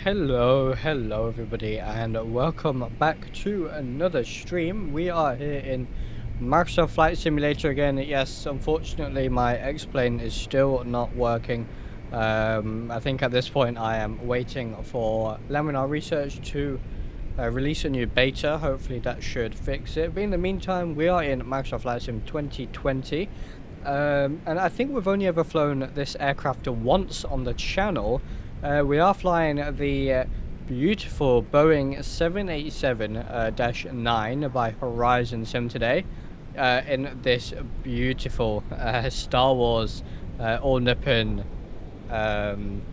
Hello everybody, and welcome back to another stream. We are here in Microsoft Flight Simulator again. Yes, unfortunately my X-Plane is still not working. I think at this point I am waiting for Laminar Research to release a new beta. Hopefully that should fix it. But in the meantime, we are in Microsoft Flight Sim 2020. And I think we've only ever flown this aircraft once on the channel. We are flying the beautiful Boeing 787-9 by Horizon Sim today in this beautiful Star Wars all-Nippon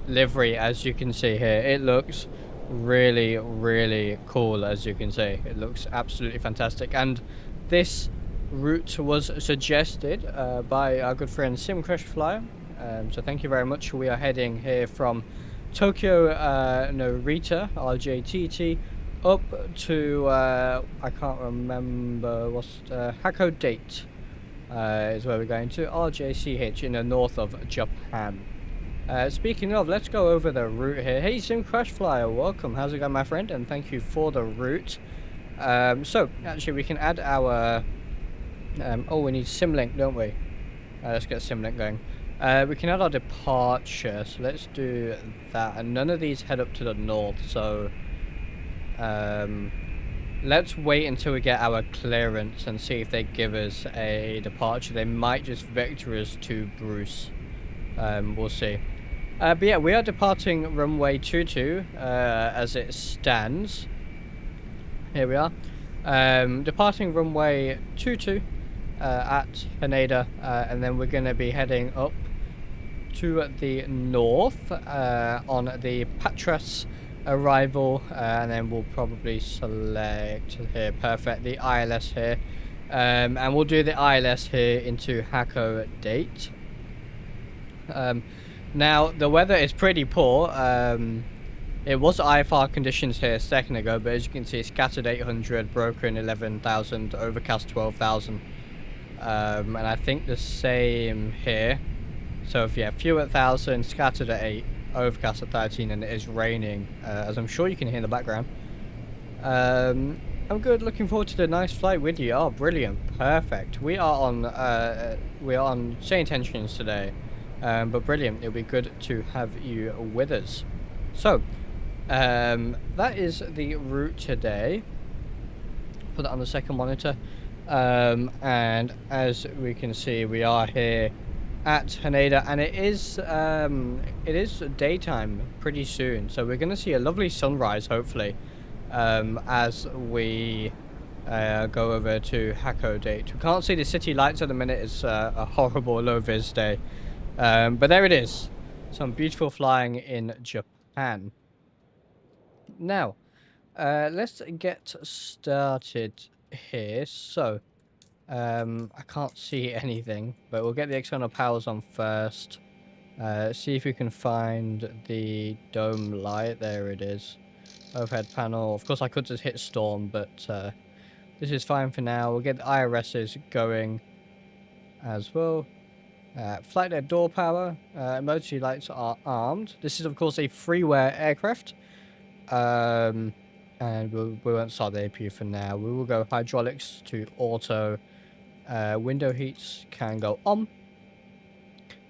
livery. As you can see here, it looks really cool. As you can see, it looks absolutely fantastic, and this route was suggested by our good friend Sim Crash Flyer, so thank you very much. We are heading here from Tokyo Narita RJTT up to I can't remember what's Hakodate is where we're going to, RJCH in the north of Japan. Speaking of, let's go over the route here. Hey Sim Crash Flyer, welcome. How's it going, my friend? And thank you for the route. So actually we can add our oh, we need Simlink, don't we? Let's get Simlink going. We can add our departure, so let's do that. And none of these head up to the north, so let's wait until we get our clearance and see if they give us a departure. They might just vector us to Bruce. We'll see. But yeah, we are departing runway 22 as it stands. Here we are. Departing runway 22 at Haneda, and then we're going to be heading up to the north on the Patras arrival, and then we'll probably select here, perfect, the ILS here, and we'll do the ILS here into Hakodate. Now the weather is pretty poor. It was IFR conditions here a second ago, but as you can see, scattered 800, broken 11,000, overcast 12,000. And I think the same here. So if few at 1,000, scattered at 8, overcast at 13, and it is raining, as I'm sure you can hear in the background. I'm good. Looking forward to the nice flight with you. Oh, brilliant, perfect. We are on same intentions today, but brilliant. It'll be good to have you with us. So that is the route today. Put that on the second monitor. And as we can see, we are here at Haneda, and it is daytime pretty soon, so we're going to see a lovely sunrise hopefully as we go over to Hakodate. We can't see the city lights at the minute. It's a horrible low vis day, but there it is, some beautiful flying in Japan. Now let's get started here. So I can't see anything, but we'll get the external powers on first. See if we can find the dome light. There it is. Overhead panel. Of course I could just hit storm, but this is fine for now. We'll get the IRSs going as well. Flight deck door power. Emergency lights are armed. This is of course a freeware aircraft. And we won't start the APU for now. We will go hydraulics to auto. Window heats can go on.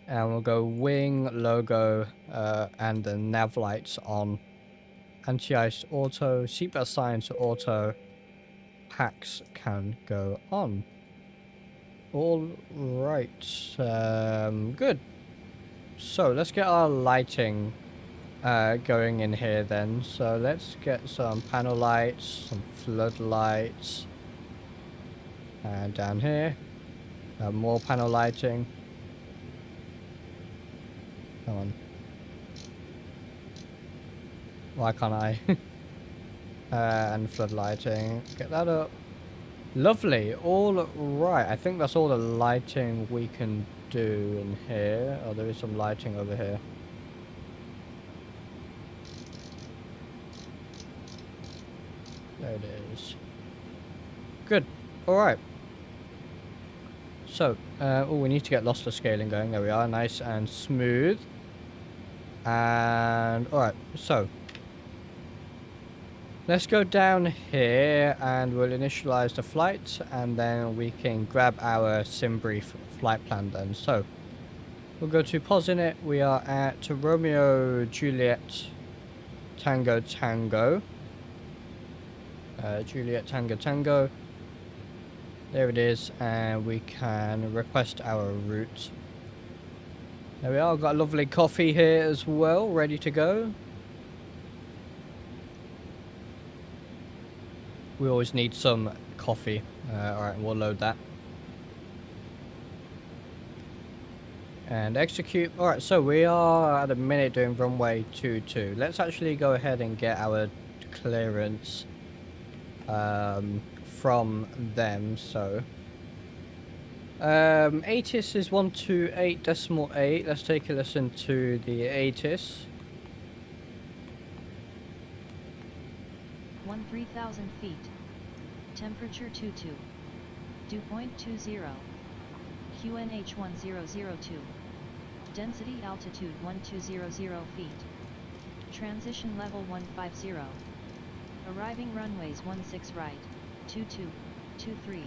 And we'll go wing, logo, and the nav lights on. Anti-ice auto. Seatbelt signs auto. Packs can go on. All right. Good. So let's get our lighting going in here then. So let's get some panel lights, some floodlights, and down here more panel lighting. Come on, why can't I? And flood lighting, get that up. Lovely. All right, I think that's all the lighting we can do in here. Oh, there is some lighting over here. There it is. Good. Alright. So, oh, we need to get lossless scaling going. There we are. Nice and smooth. And, alright. So, Let's go down here and we'll initialize the flight, and then we can grab our sim brief flight plan then. So we'll go to pause in it. We are at Romeo Juliet Tango Tango. Juliet Tango Tango. There it is, and we can request our route. There we are, got a lovely coffee here as well, ready to go. We always need some coffee. Alright, we'll load that. And execute. Alright, so we are at a minute doing runway 22. Let's actually go ahead and get our clearance from them. So ATIS is 128.8. Let's take a listen to the ATIS. 13,000 feet. Temperature 22. Dew point 20. QNH 1002. Density altitude 1200 feet. Transition level 150. Arriving runways 16 right, 22, 23.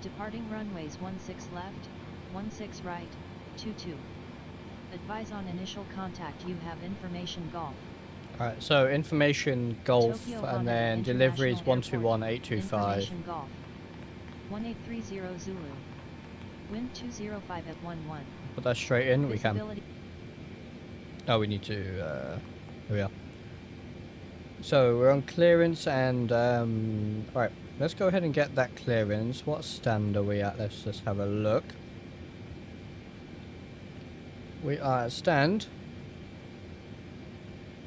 Departing runways 16 left, 16 right, 22. Advise on initial contact. You have information golf. Alright, so information golf, Tokyo and then deliveries 121825. Information golf. 1830 Zulu. Wind 205 at 11. Put that straight in, we can. Visibility. Oh, we need to, here we are. So we're on clearance, and alright, let's go ahead and get that clearance. What stand are we at? Let's just have a look. We are at stand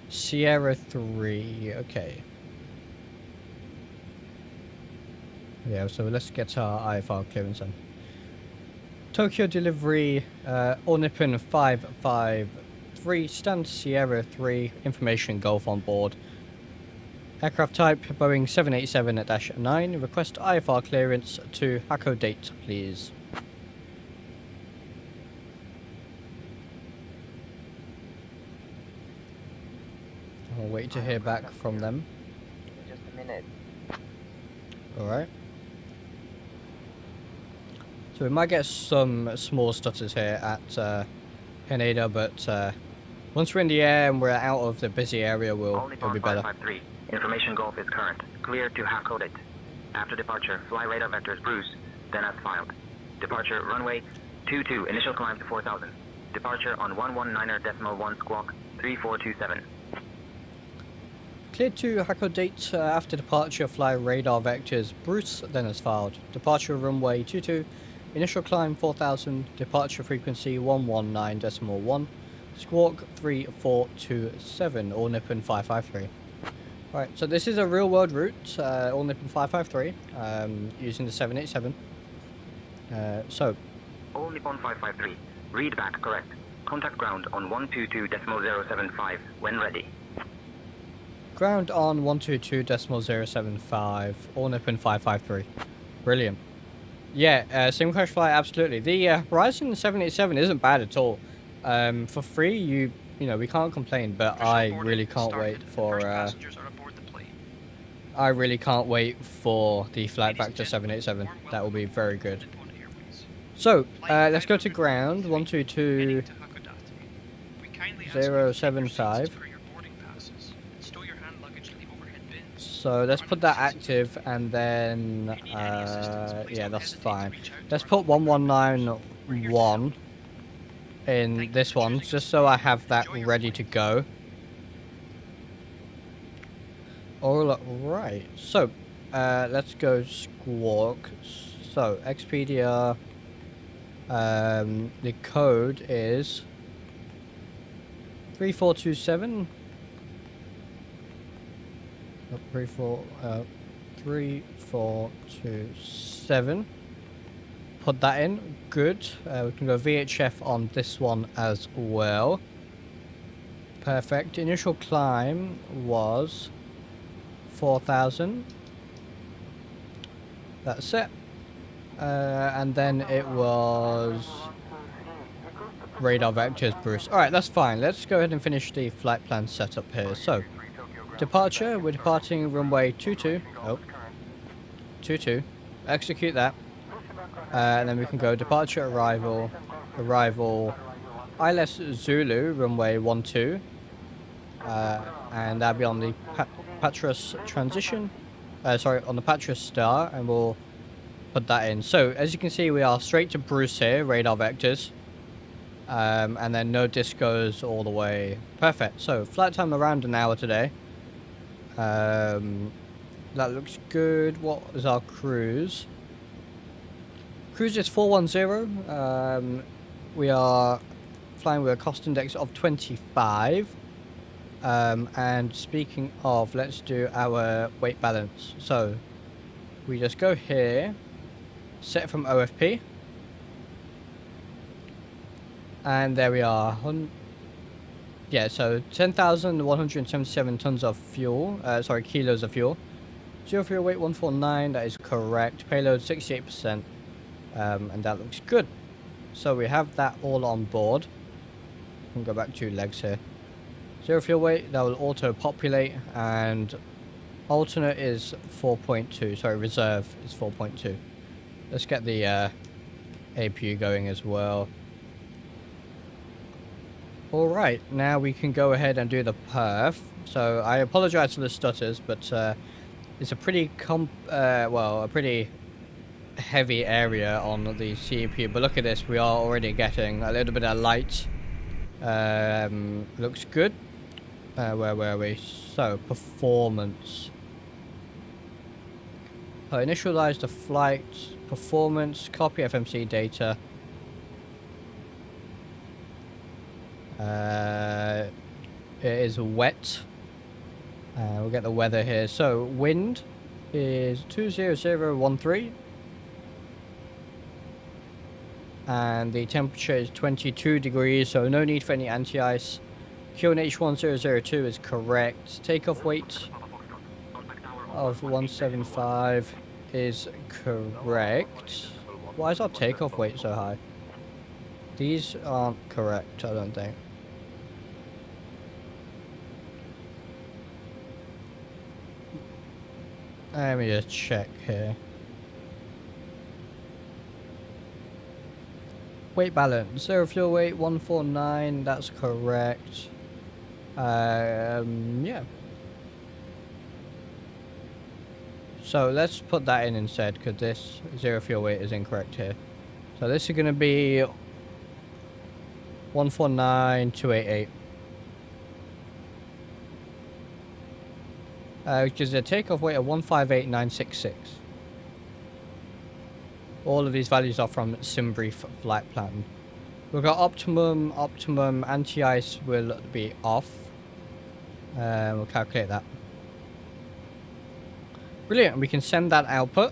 Sierra 3, okay. Yeah, so let's get our IFR clearance then. Tokyo delivery, All Nippon 553, stand Sierra 3, information golf on board. Aircraft type Boeing 787-9, request IFR clearance to Hakodate, please. I'll wait to hear back from them. Just a minute. Alright. So we might get some small stutters here at Haneda, but once we're in the air and we're out of the busy area, it'll be better. 553. Information golf is current. Clear to Hakodate. After departure, fly radar vectors Bruce, then as filed. Departure runway 22, initial climb to 4000. Departure on 119.1 squawk 3427. Cleared to Hakodate, after departure, fly radar vectors Bruce, then as filed. Departure runway 22, initial climb 4000, departure frequency 119.1, squawk 3427, All Nippon 553. Right, so this is a real world route, All Nippon 553, using the 787. So, All Nippon 553, read back correct. Contact ground on 122.075 when ready. ground on 122.075, All Nippon 553. Brilliant. Yeah, sim crash flight, absolutely. The Ryzen 787 isn't bad at all. For free, you know, we can't complain, but I really can't wait for I really can't wait for the Flight Factor 787. That will be very good. So, let's go to ground 122.075. So let's put that active, and then yeah, that's fine. Let's put 1191 in this one, just so I have that ready to go. All right. So let's go squawk. So Expedia. The code is 3427. 3427. Put that in. Good. We can go VHF on this one as well. Perfect. Initial climb was 4000. That's it. And then it was radar vectors, Bruce. Alright, that's fine. Let's go ahead and finish the flight plan setup here. So, departure, we're departing runway 22. Oh, 22. Execute that. And then we can go departure, arrival, ILS Zulu, runway 12. And that'll be on the Patras transition. Sorry, on the Patras star, and we'll put that in. So, as you can see, we are straight to Bruce here, radar vectors. And then no discos all the way. Perfect. So, flight time around an hour today. That looks good. What is our cruise? Cruise is 410. We are flying with a cost index of 25. And speaking of, let's do our weight balance. So, we just go here, set from OFP. And there we are. Yeah, so 10,177 tons of fuel. Sorry, kilos of fuel. Zero fuel weight 149. That is correct. Payload 68%. And that looks good. So we have that all on board. We can go back 2 legs here. Zero fuel weight. That will auto populate. And alternate is 4.2. Sorry, reserve is 4.2. Let's get the APU going as well. Alright, now we can go ahead and do the perf. So I apologize for the stutters, but it's a pretty a pretty heavy area on the CPU. But look at this, we are already getting a little bit of light. Looks good. Where were we? So performance. Initialize the flight performance. Copy FMC data. It is wet. We'll get the weather here. So wind is 20013, and the temperature is 22 degrees. So no need for any anti-ice. QNH 1002 is correct. Takeoff weight of 175 is correct. Why is our takeoff weight so high? These aren't correct, I don't think. Let me just check here. Weight balance, zero fuel weight 149, that's correct. Yeah. So let's put that in instead, because this zero fuel weight is incorrect here. So this is going to be 149,288. Which is a takeoff weight of 158,966. All of these values are from SimBrief flight plan. We've got optimum, anti-ice will be off. We'll calculate that. Brilliant, we can send that output.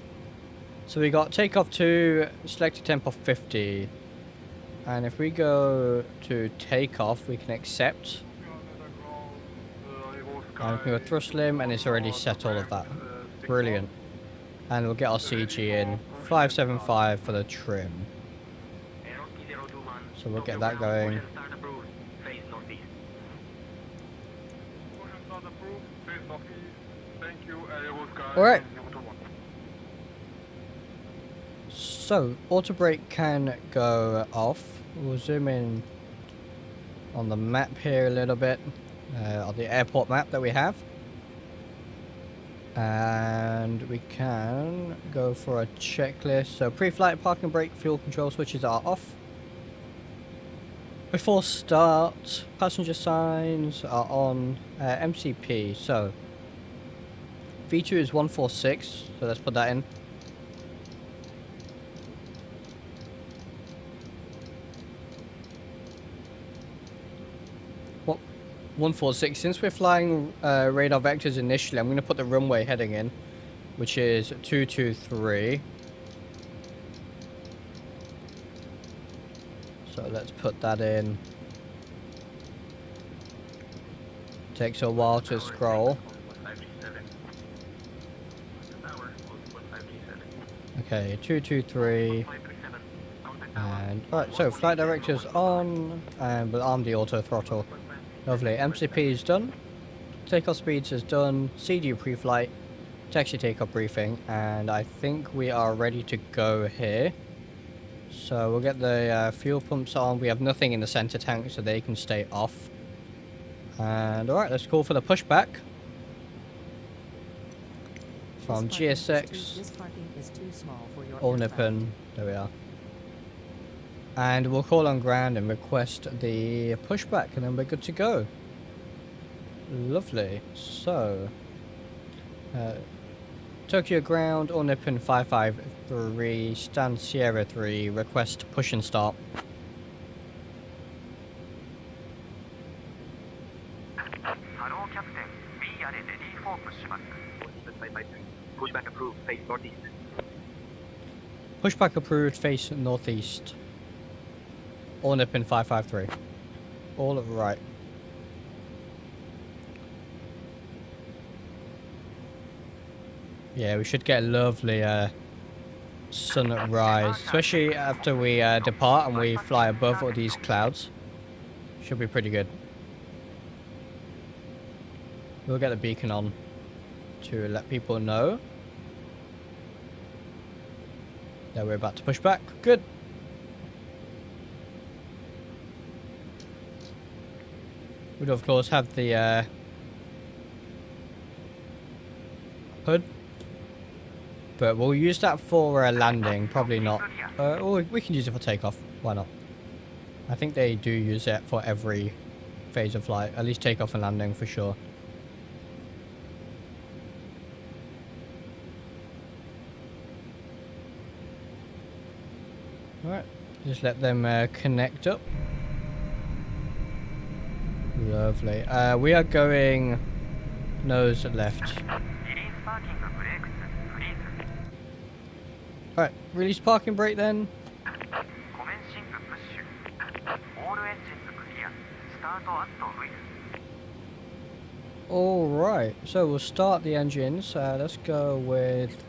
So we got takeoff to selected temp of 50. And if we go to takeoff, we can accept. And we can go thrust limb, and it's already set all of that. Brilliant. And we'll get our CG in. 575 for the trim. So we'll get that going. Alright. So, auto brake can go off. We'll zoom in on the map here a little bit. On the airport map that we have. And we can go for a checklist. So pre-flight parking brake fuel control switches are off. Before start, passenger signs are on. MCP, so V2 is 146, so let's put that in. What? 146. Since we're flying radar vectors initially, I'm going to put the runway heading in, which is 223. So let's put that in. Takes a while to scroll. Okay, 223. And alright, so flight director's on, and we'll arm the auto throttle. Lovely. MCP is done. takeoff speeds is done, CDU pre-flight, taxi takeoff briefing, and I think we are ready to go here. So we'll get the fuel pumps on. We have nothing in the center tank, so they can stay off. And alright, let's call for the pushback. From GSX, all Nippon, there we are. And we'll call on ground and request the pushback, and then we're good to go. Lovely. So, Tokyo ground, all Nippon 553, stand Sierra 3, request push and start. Hello, Captain. We are ready for pushback. Pushback approved, face northeast. Pushback approved, face northeast. All Nippon 553. All right. Yeah, we should get a lovely sunrise, especially after we depart and we fly above all these clouds. Should be pretty good. We'll get the beacon on to let people know that we're about to push back. Good. We'd of course have the hood, but we'll use that for landing. Probably not. Or we can use it for takeoff. Why not? I think they do use it for every phase of flight, at least takeoff and landing for sure. Alright, just let them connect up. Lovely. We are going nose left. Alright, release parking brake then. Alright, so we'll start the engines. Let's go with...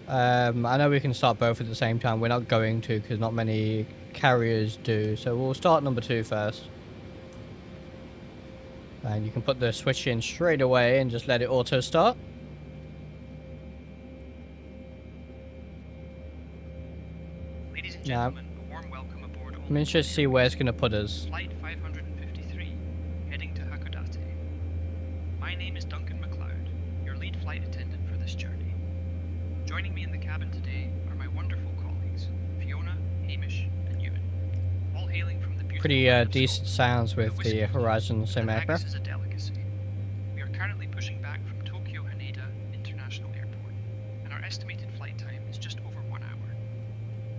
I know we can start both at the same time. We're not going to because not many carriers do. So we'll start number 2 first. And you can put the switch in straight away and just let it auto start. Ladies and gentlemen, a warm welcome aboard. I'm interested to see where it's going to put us. Flight 553, heading to Hakodate. My name is Duncan MacLeod, your lead flight attendant for this journey. Joining me in the cabin today are my wonderful colleagues, Fiona, Hamish, and Ewan, all hailing from the beautiful... Pretty decent sounds with the Horizon sim aircraft. Is a delicacy. We are currently pushing back from Tokyo Haneda International Airport, and our estimated flight time is just over 1 hour.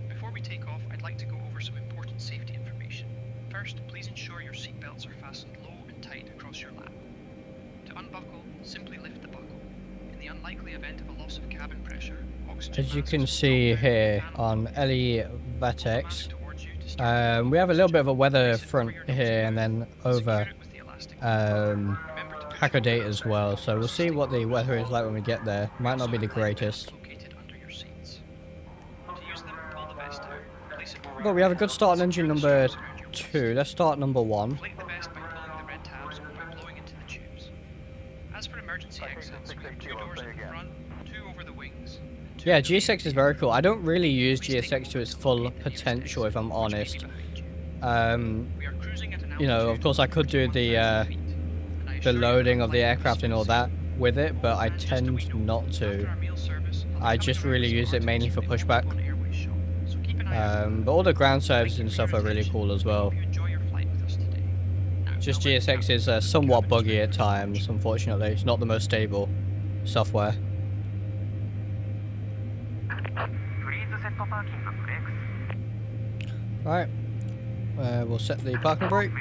Before we take off, I'd like to go over some important safety information. First, please ensure your seatbelts are fastened low and tight across your lap. To unbuckle, simply lift the buckle. In the unlikely event of a loss of cabin pressure, oxygen... As you can see here on RJTT, we have a little bit of a weather front here and then over Hakodate as well, so we'll see what the weather is like when we get there. Might not be the greatest. But we have a good start on engine number 2. Let's start number 1. Yeah, GSX is very cool. I don't really use GSX to its full potential, if I'm honest. You know, of course I could do the loading of the aircraft and all that with it, but I tend not to. I just really use it mainly for pushback. But all the ground services and stuff are really cool as well. Just GSX is somewhat buggy at times, unfortunately. It's not the most stable software. Right, we'll set the parking brake.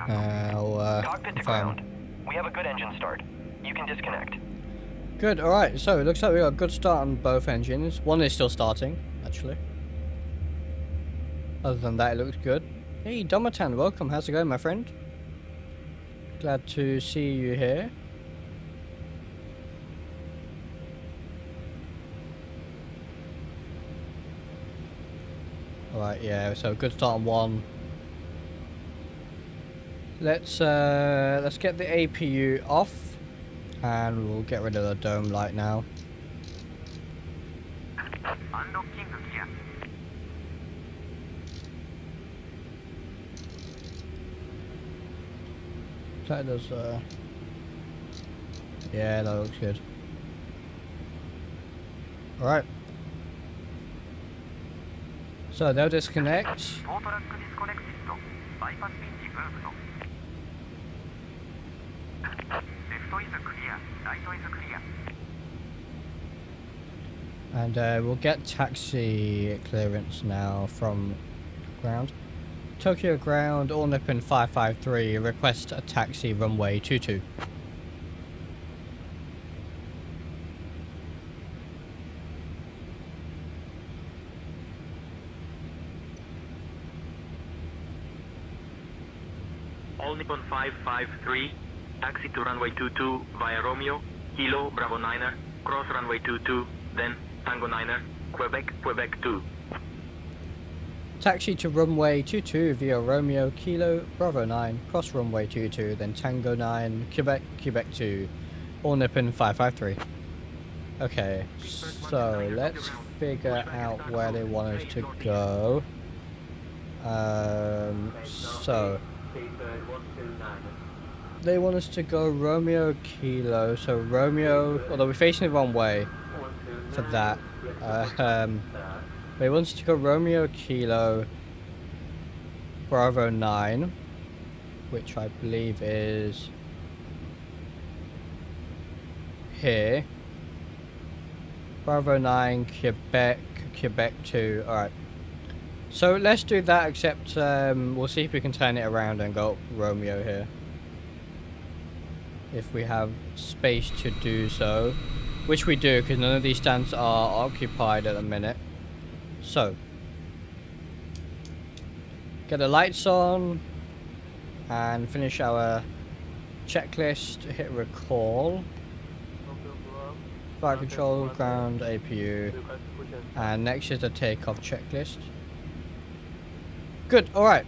Cockpit to ground. We have a good engine start. You can disconnect. Good, alright, so it looks like we got a good start on both engines. One is still starting, actually. Other than that, it looks good. Hey, Domatan, welcome. How's it going, my friend? Glad to see you here. Alright, yeah, so good start on 1. Let's get the APU off, and we'll get rid of the dome light now. Unlocking clear. That does. Yeah, that looks good. All right. So they'll disconnect. And we'll get taxi clearance now from ground. Tokyo ground, All Nippon 553, request a taxi runway 22. All Nippon 553, taxi to runway 22 via Romeo, Kilo, Bravo 9er, cross runway 22, then Tango 9er, Quebec, Quebec 2. Taxi to runway 22 via Romeo, Kilo, Bravo 9, cross runway 22, then Tango 9, Quebec, Quebec 2, All Nippon 553. Okay, so let's figure out where they want us to go. So they want us to go Romeo, Kilo, so Romeo, although we're facing the wrong way for that. They want us to go Romeo, Kilo, Bravo 9, which I believe is here. Bravo 9, Quebec, Quebec 2. Alright. So let's do that, except we'll see if we can turn it around and go Romeo here. If we have space to do so. Which we do, because none of these stands are occupied at the minute. So. Get the lights on. And finish our checklist. Hit recall. Flight control, ground, APU. And next is the takeoff checklist. Good, alright.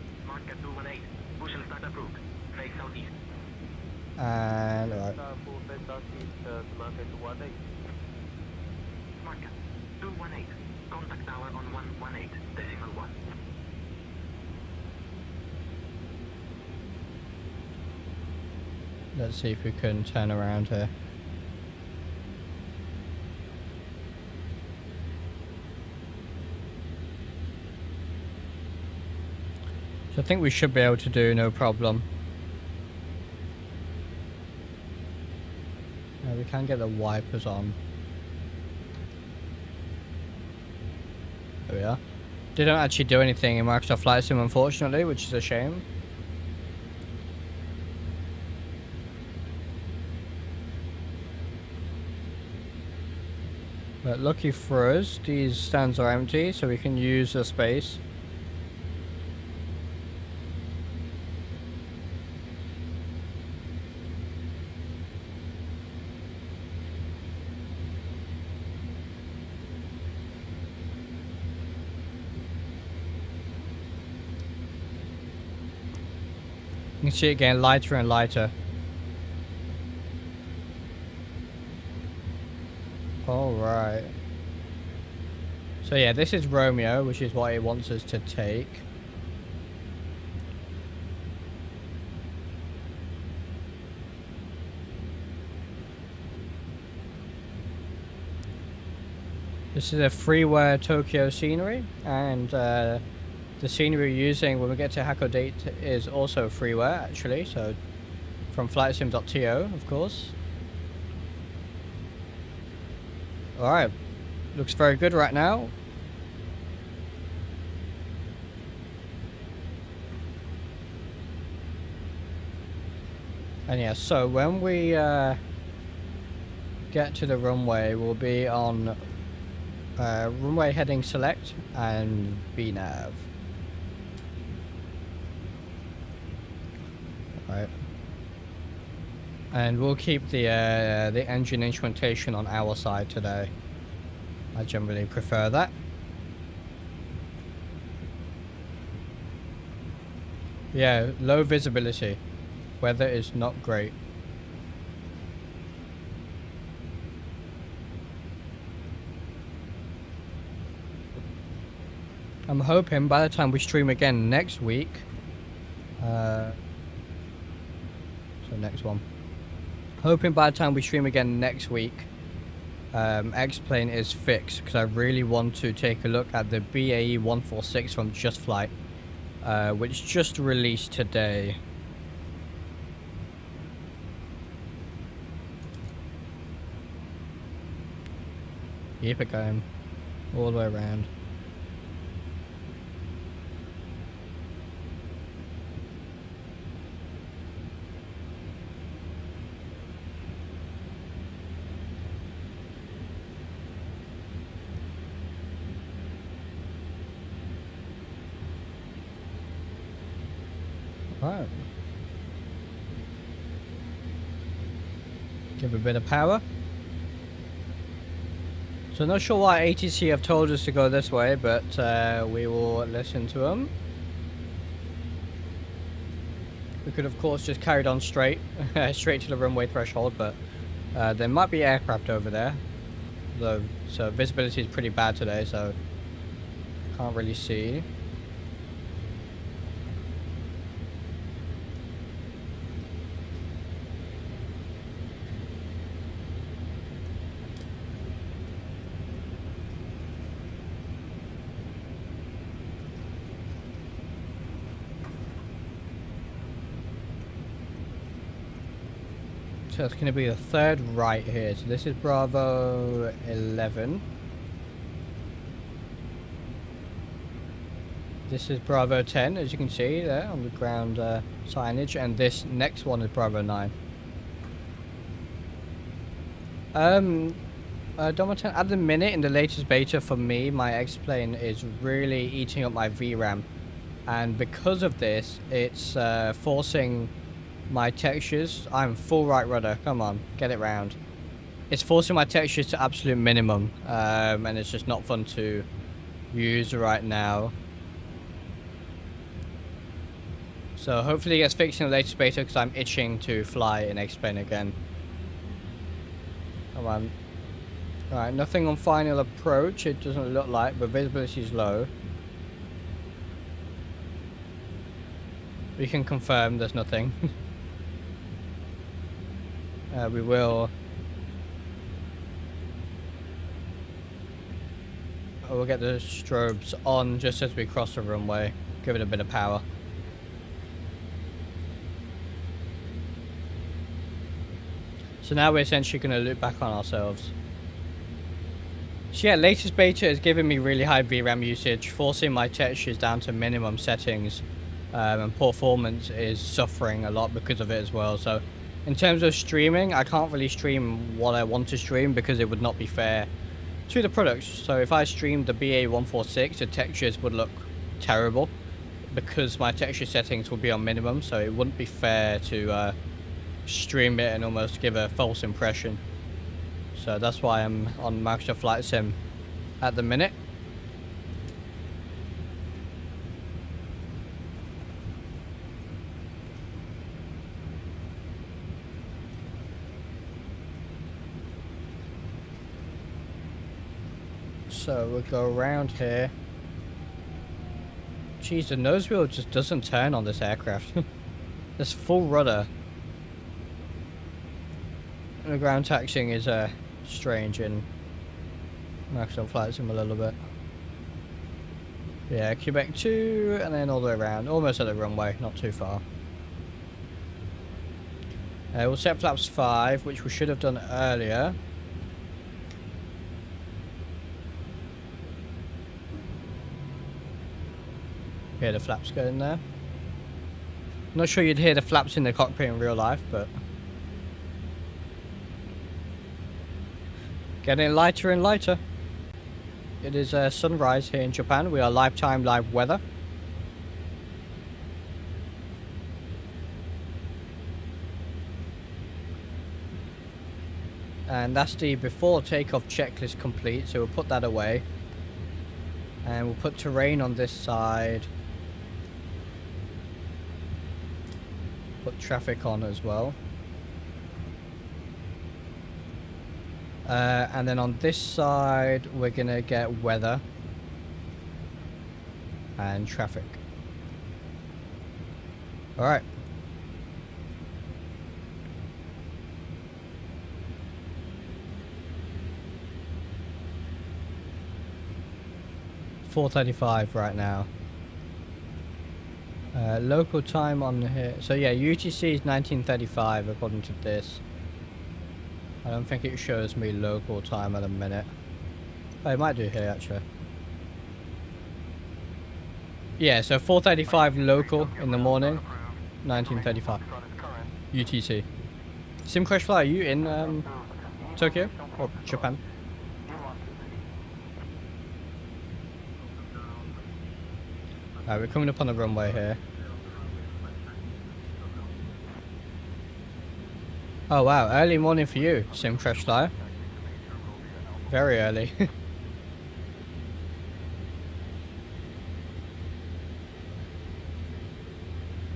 And alright. Market 218, contact tower on 118.1. Let's see if we can turn around here. So I think we should be able to do no problem. We can get the wipers on. There we are. They don't actually do anything in Microsoft Flight Sim, unfortunately, which is a shame. But lucky for us, these stands are empty, so we can use the space. You can see it getting lighter and lighter. Alright. So yeah, this is Romeo, which is what it wants us to take. This is a freeware Tokyo scenery, and the scenery we're using when we get to Hakodate is also freeware, actually, so from flightsim.to, of course. Alright, looks very good right now. And yeah, so when we get to the runway, we'll be on runway heading select and VNAV. Right. And we'll keep the engine instrumentation on our side today. I generally prefer that. Yeah, low visibility. Weather is not great. I'm hoping by the time we stream again next week, so next one. Hoping by the time we stream again next week, X-Plane is fixed, because I really want to take a look at the BAE 146 from Just Flight, which just released today. Keep it going all the way around. Right. Give a bit of power. So not sure why ATC have told us to go this way, but we will listen to them. We could of course just carried on straight, straight to the runway threshold, but there might be aircraft over there. Though, so visibility is pretty bad today, so can't really see. So it's going to be the third right here. So this is Bravo 11. This is Bravo 10, as you can see there on the ground signage, and this next one is Bravo 9. Domitan, at the minute in the latest beta for me, my X-Plane is really eating up my VRAM, and because of this, it's forcing my textures. I'm full right rudder, come on, get it round. It's forcing my textures to absolute minimum, and it's just not fun to use right now. So hopefully it gets fixed in the latest beta, because I'm itching to fly in X-Plane again. Come on. Alright, nothing on final approach, it doesn't look like, but visibility is low. We can confirm there's nothing. We will. We'll get the strobes on just as we cross the runway. Give it a bit of power. So now we're essentially going to loop back on ourselves. So yeah, latest beta is giving me really high VRAM usage, forcing my textures down to minimum settings, and performance is suffering a lot because of it as well. So in terms of streaming, I can't really stream what I want to stream because it would not be fair to the products. So if I streamed the BA146, the textures would look terrible because my texture settings will be on minimum, so it wouldn't be fair to stream it and almost give a false impression. So that's why I'm on Microsoft Flight Sim at the minute. So we'll go around here. Jeez, the nose wheel just doesn't turn on this aircraft. This full rudder. And the ground taxiing is strange in Microsoft Flight Sim a little bit. Yeah, Quebec 2 and then all the way around. Almost at the runway, not too far. We'll set flaps 5, which we should have done earlier. Hear the flaps going there. Not sure you'd hear the flaps in the cockpit in real life, but getting lighter and lighter. It is sunrise here in Japan. We are lifetime live weather. And that's the before takeoff checklist complete, so we'll put that away. And we'll put terrain on this side. put traffic on as well. And then on this side, we're gonna get weather and traffic. All right. .435 right now. Local time on here. So yeah, UTC is 1935 according to this. I don't think it shows me local time at a minute. Oh, it might do here actually. Yeah, so 4:35 local in the morning, 1935 UTC. Sim Crash Fly, are you in Tokyo or Japan? Alright, we're coming up on the runway here. Oh wow, early morning for you, Sim Crash Fly. Very early.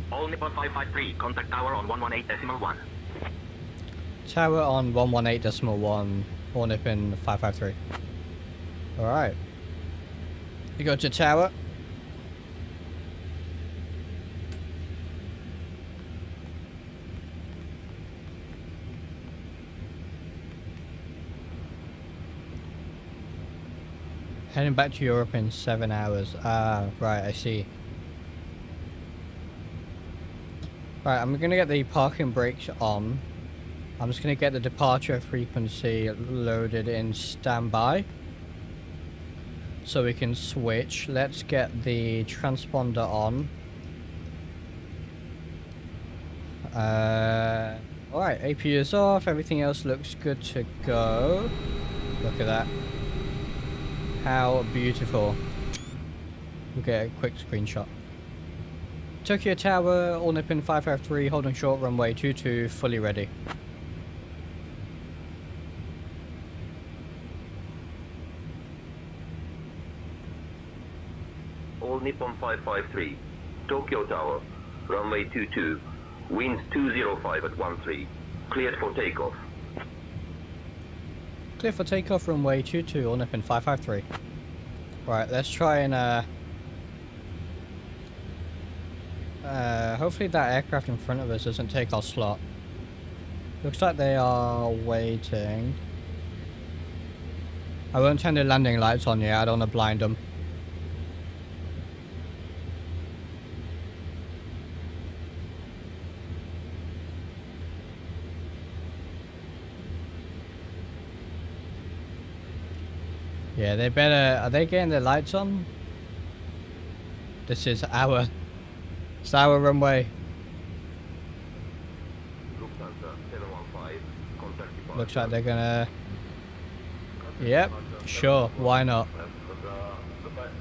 All Nippon 553, contact tower on 118.1. Tower on 118.1, All Nippon 553. Alright. You go to tower. Heading back to Europe in 7 hours. Ah, right, I see. Right, I'm gonna get the parking brakes on. I'm just gonna get the departure frequency loaded in standby, so we can switch. Let's get the transponder on. Alright, APU is off, everything else looks good to go. Look at that. How beautiful. We'll get a quick screenshot. Tokyo Tower, All Nippon 553, holding short runway 22, fully ready. All Nippon 553, Tokyo Tower, runway 22, winds 205 at 13, cleared for takeoff. Clear for takeoff, runway 22, All Nippon 553. Right, let's try and hopefully that aircraft in front of us doesn't take our slot. Looks like they are waiting. I won't turn the landing lights on yet, I don't want to blind them. Yeah, they better... Are they getting their lights on? This is our... It's our runway. Looks like they're gonna... Yep, sure, why not?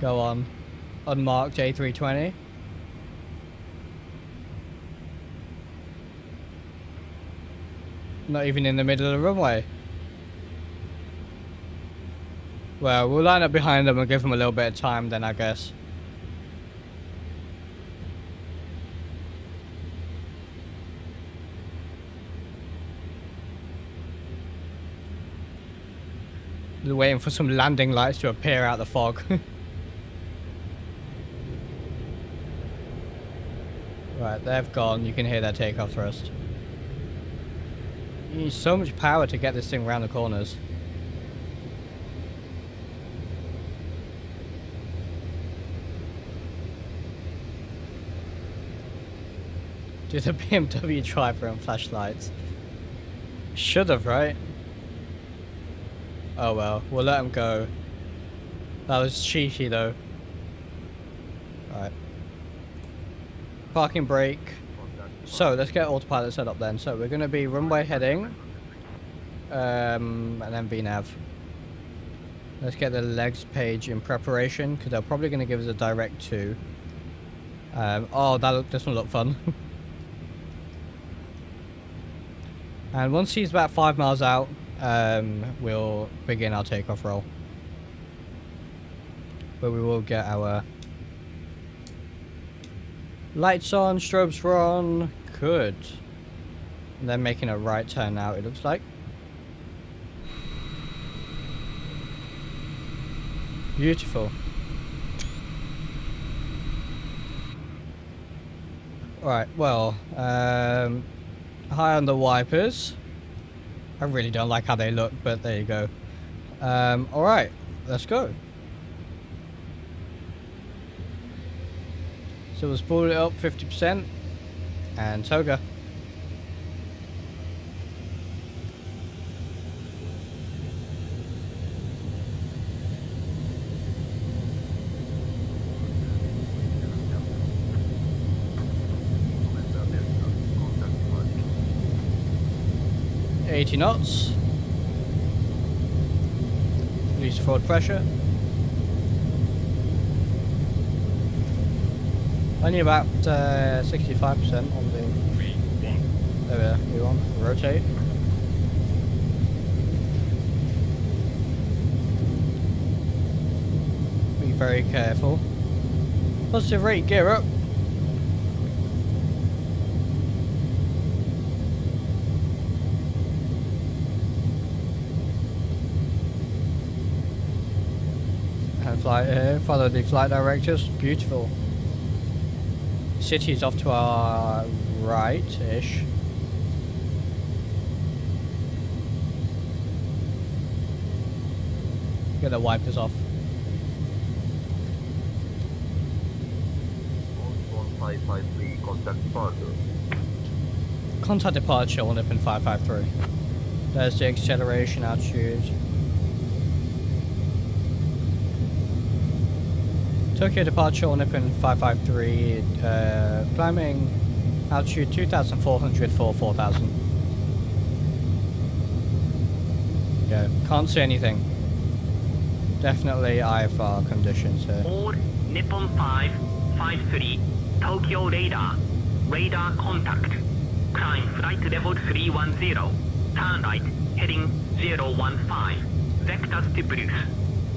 Go on. Unmarked A320. Not even in the middle of the runway. Well, we'll line up behind them and give them a little bit of time then, I guess. They're waiting for some landing lights to appear out of the fog. Right, they've gone. You can hear their takeoff thrust. You need so much power to get this thing around the corners. Do the BMW driver and flashlights. Should have, right? Oh well, we'll let him go. That was cheeky though. Alright. Parking brake. So let's get autopilot set up then. So we're going to be runway heading. And then VNAV. Let's get the legs page in preparation because they're probably going to give us a direct to. Oh, that doesn't look fun. And once he's about 5 miles out, we'll begin our takeoff roll. But we will get our lights on, strobes are on, could. And then making a right turn now, it looks like. Beautiful. Alright, well, high on the wipers. I really don't like how they look, but there you go. Alright, let's go. So we'll spool it up 50% and toga. .80 knots. Release forward pressure. Only about 65% on the. There we are. Rotate. Be very careful. Positive rate, gear up. And fly here, follow the flight directors. Beautiful. City is off to our right-ish. Get the wipers off. 1553, contact departure. Contact departure on Nippon 553. There's the acceleration altitude. Tokyo departure on Nippon 553, climbing altitude 2,400 for 4,000. Yeah, can't see anything. Definitely IFR conditions here. All Nippon 553, Tokyo radar, radar contact. Climb flight level 310, turn right, heading 015, vectors to Bruce.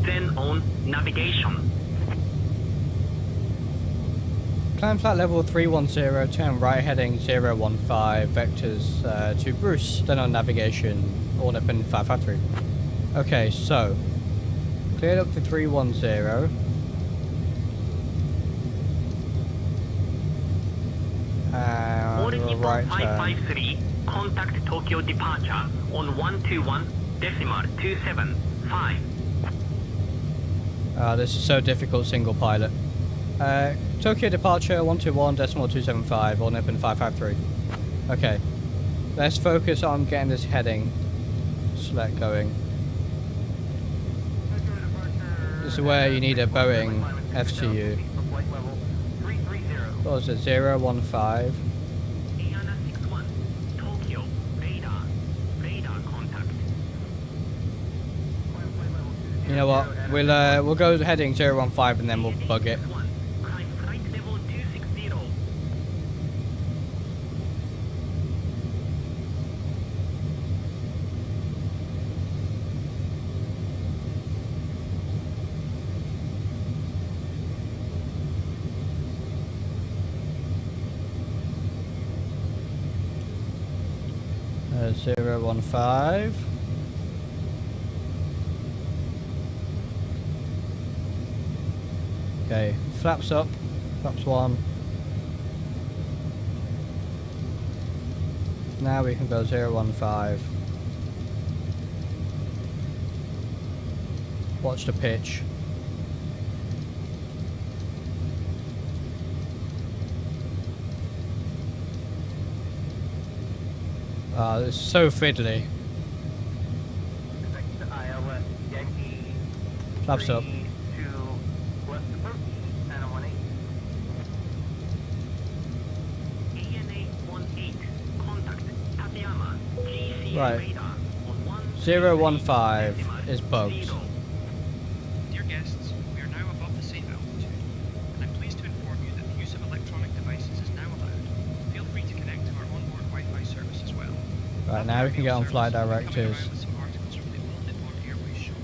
Then on navigation. Climb flight level 310, turn right heading 015, vectors to Bruce, then on navigation, all Nippon 553. Okay, so, cleared up to 310. All And Nippon right turn. 553, contact Tokyo departure on 121.275. This is so difficult, single pilot. Tokyo departure 121.275 or Nippon 553. Okay, let's focus on getting this heading select going. This is where you need a Boeing FCU. What was it? 015. Tokyo radar, radar contact. You know what? We'll go heading 015 and then we'll bug it. Climb flight level 260. 015. Okay, flaps up, flaps 1. Now we can go 015. Watch the pitch. It's so fiddly. Flaps up. Right. 015 is bugged. Dear guests, we are now above the safe altitude, and I'm pleased to inform you that the use of electronic devices is now allowed. Feel free to connect to our onboard Wi-Fi service as well. Right, now we can get on flight directors. Some articles from the All Nippon Airways show,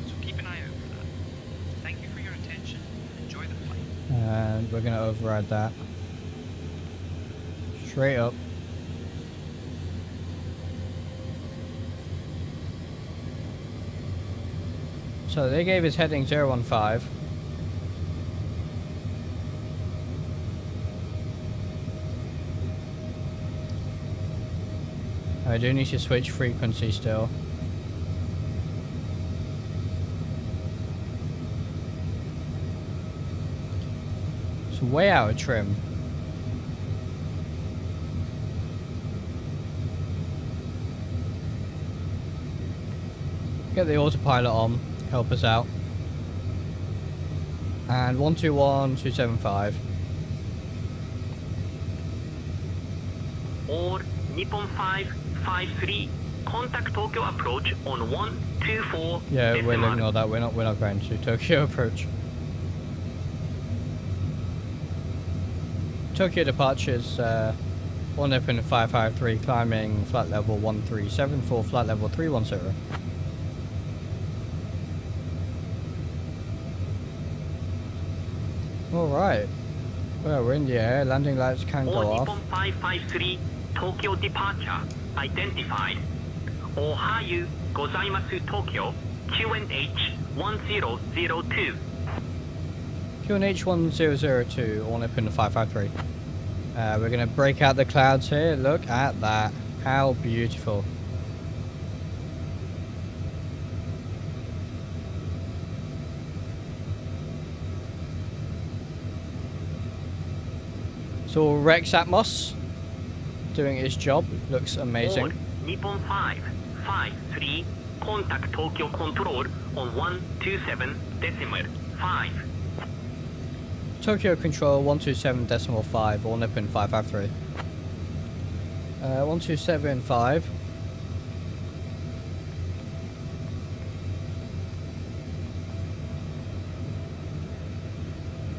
so keep an eye out for that. Thank you for your attention and enjoy the flight. And we're going to override that. Straight up. So they gave us heading 015. I do need to switch frequency still. It's way out of trim. Get the autopilot on, help us out. And 121275. All Nippon 553. Contact Tokyo approach on 124. Yeah, we'll decimal. ignore that. We're not going to Tokyo approach. Tokyo departures. One open 553, climbing flight level 137 for flight level 310. Alright. Well, we're in the air. Landing lights can go All off. Nippon 553. Tokyo departure identified. Ohayu gozaimasu Tokyo QNH 1002. QNH 1002, all open 553. We're going to break out the clouds here. Look at that. How beautiful. So Rex Atmos doing its job. Looks amazing. All Nippon 553. Contact Tokyo control on 127.5. Tokyo Control 127.5, all open 553. 1275.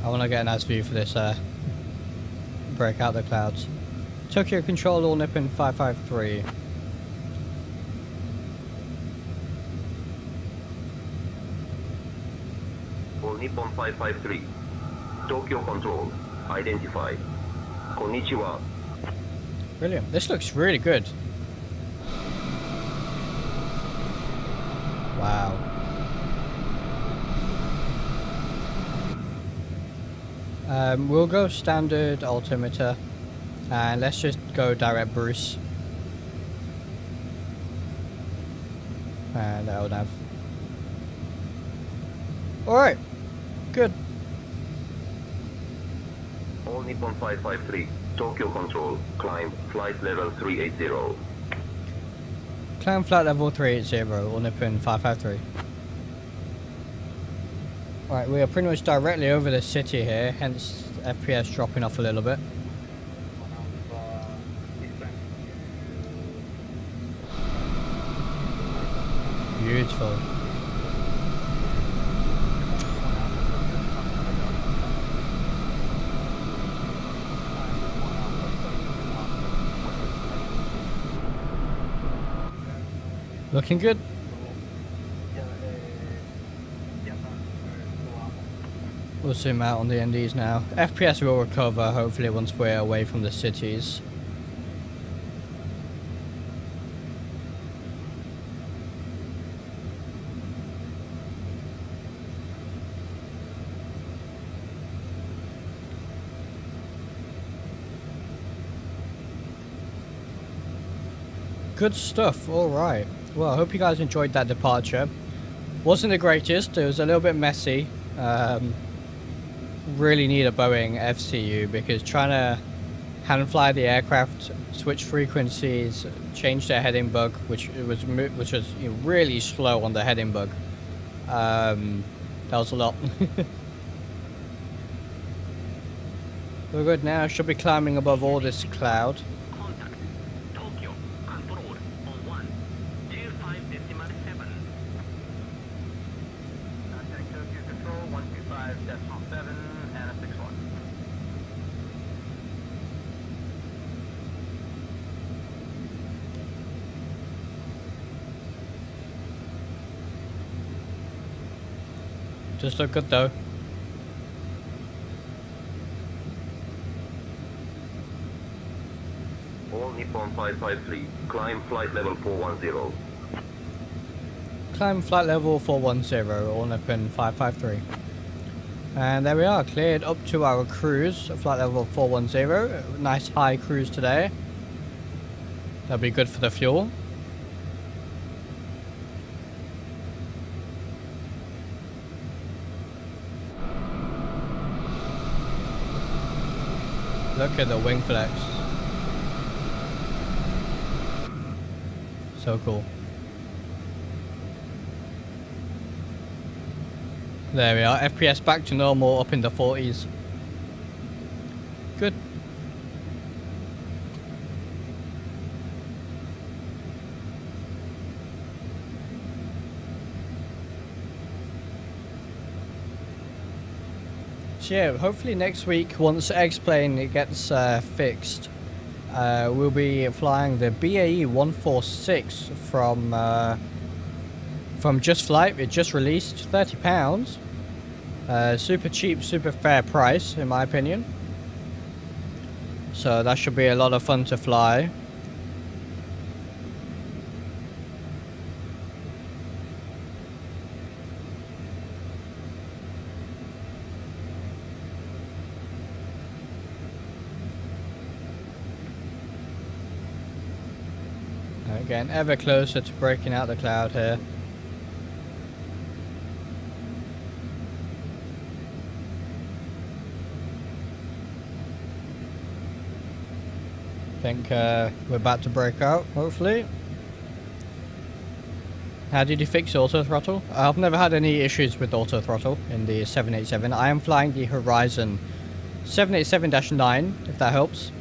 I want to get a nice view for this break out the clouds. Tokyo Control all open 553. All Nippon 553. Tokyo Control. Identified. Konnichiwa. Brilliant. This looks really good. Wow. We'll go standard altimeter and let's just go direct Bruce. And that'll have. Alright. Good. All Nippon 553. Tokyo Control. Climb flight level 380. Climb flight level 380, all Nippon 553. Right, we are pretty much directly over the city here, hence FPS dropping off a little bit. Beautiful. Looking good. We'll zoom out on the NDs now. FPS will recover hopefully once we're away from the cities. Good stuff, alright. Well, I hope you guys enjoyed that departure. Wasn't the greatest, it was a little bit messy. Really need a Boeing FCU because trying to hand fly the aircraft, switch frequencies, change their heading bug, which was you know, really slow on the heading bug. That was a lot. We're good now, should be climbing above all this cloud. Contact Tokyo control on 125.7. Contact Tokyo control 125.7 and a 61. Just look good though. All Nippon 553. Climb flight level 410. climb flight level 410 on open 553. And there we are, cleared up to our cruise, flight level 410. Nice high cruise today. That'll be good for the fuel. Look at the wing flex. So cool. There we are, FPS back to normal, up in the 40s. Good. So yeah, hopefully next week, once X-Plane gets fixed, we'll be flying the BAE 146 from Just Flight. It just released, £30. Super cheap, super fair price in my opinion. So that should be a lot of fun to fly. Again, ever closer to breaking out the cloud here. I think we're about to break out, hopefully. How did you fix auto throttle? I've never had any issues with auto throttle in the 787. I am flying the Horizon 787-9, if that helps.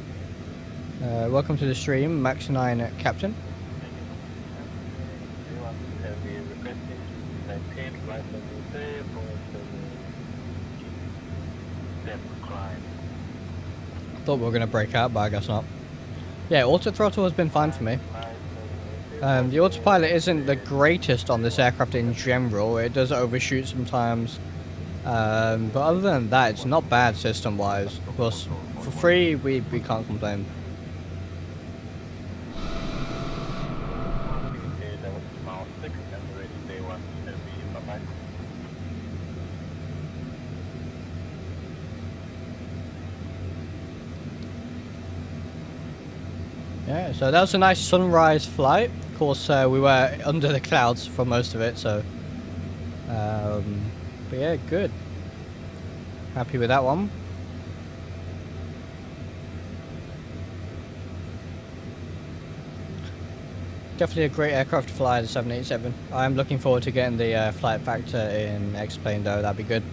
Welcome to the stream, Max9 Captain. Thought we were going to break out, but I guess not. Yeah, auto throttle has been fine for me. The autopilot isn't the greatest on this aircraft in general. It does overshoot sometimes. But other than that, it's not bad system-wise. Of course, for free, we can't complain. Yeah, so that was a nice sunrise flight. Of course, we were under the clouds for most of it, so... but yeah, good. Happy with that one. Definitely a great aircraft to fly, the 787. I'm looking forward to getting the flight factor in X-Plane though, that'd be good.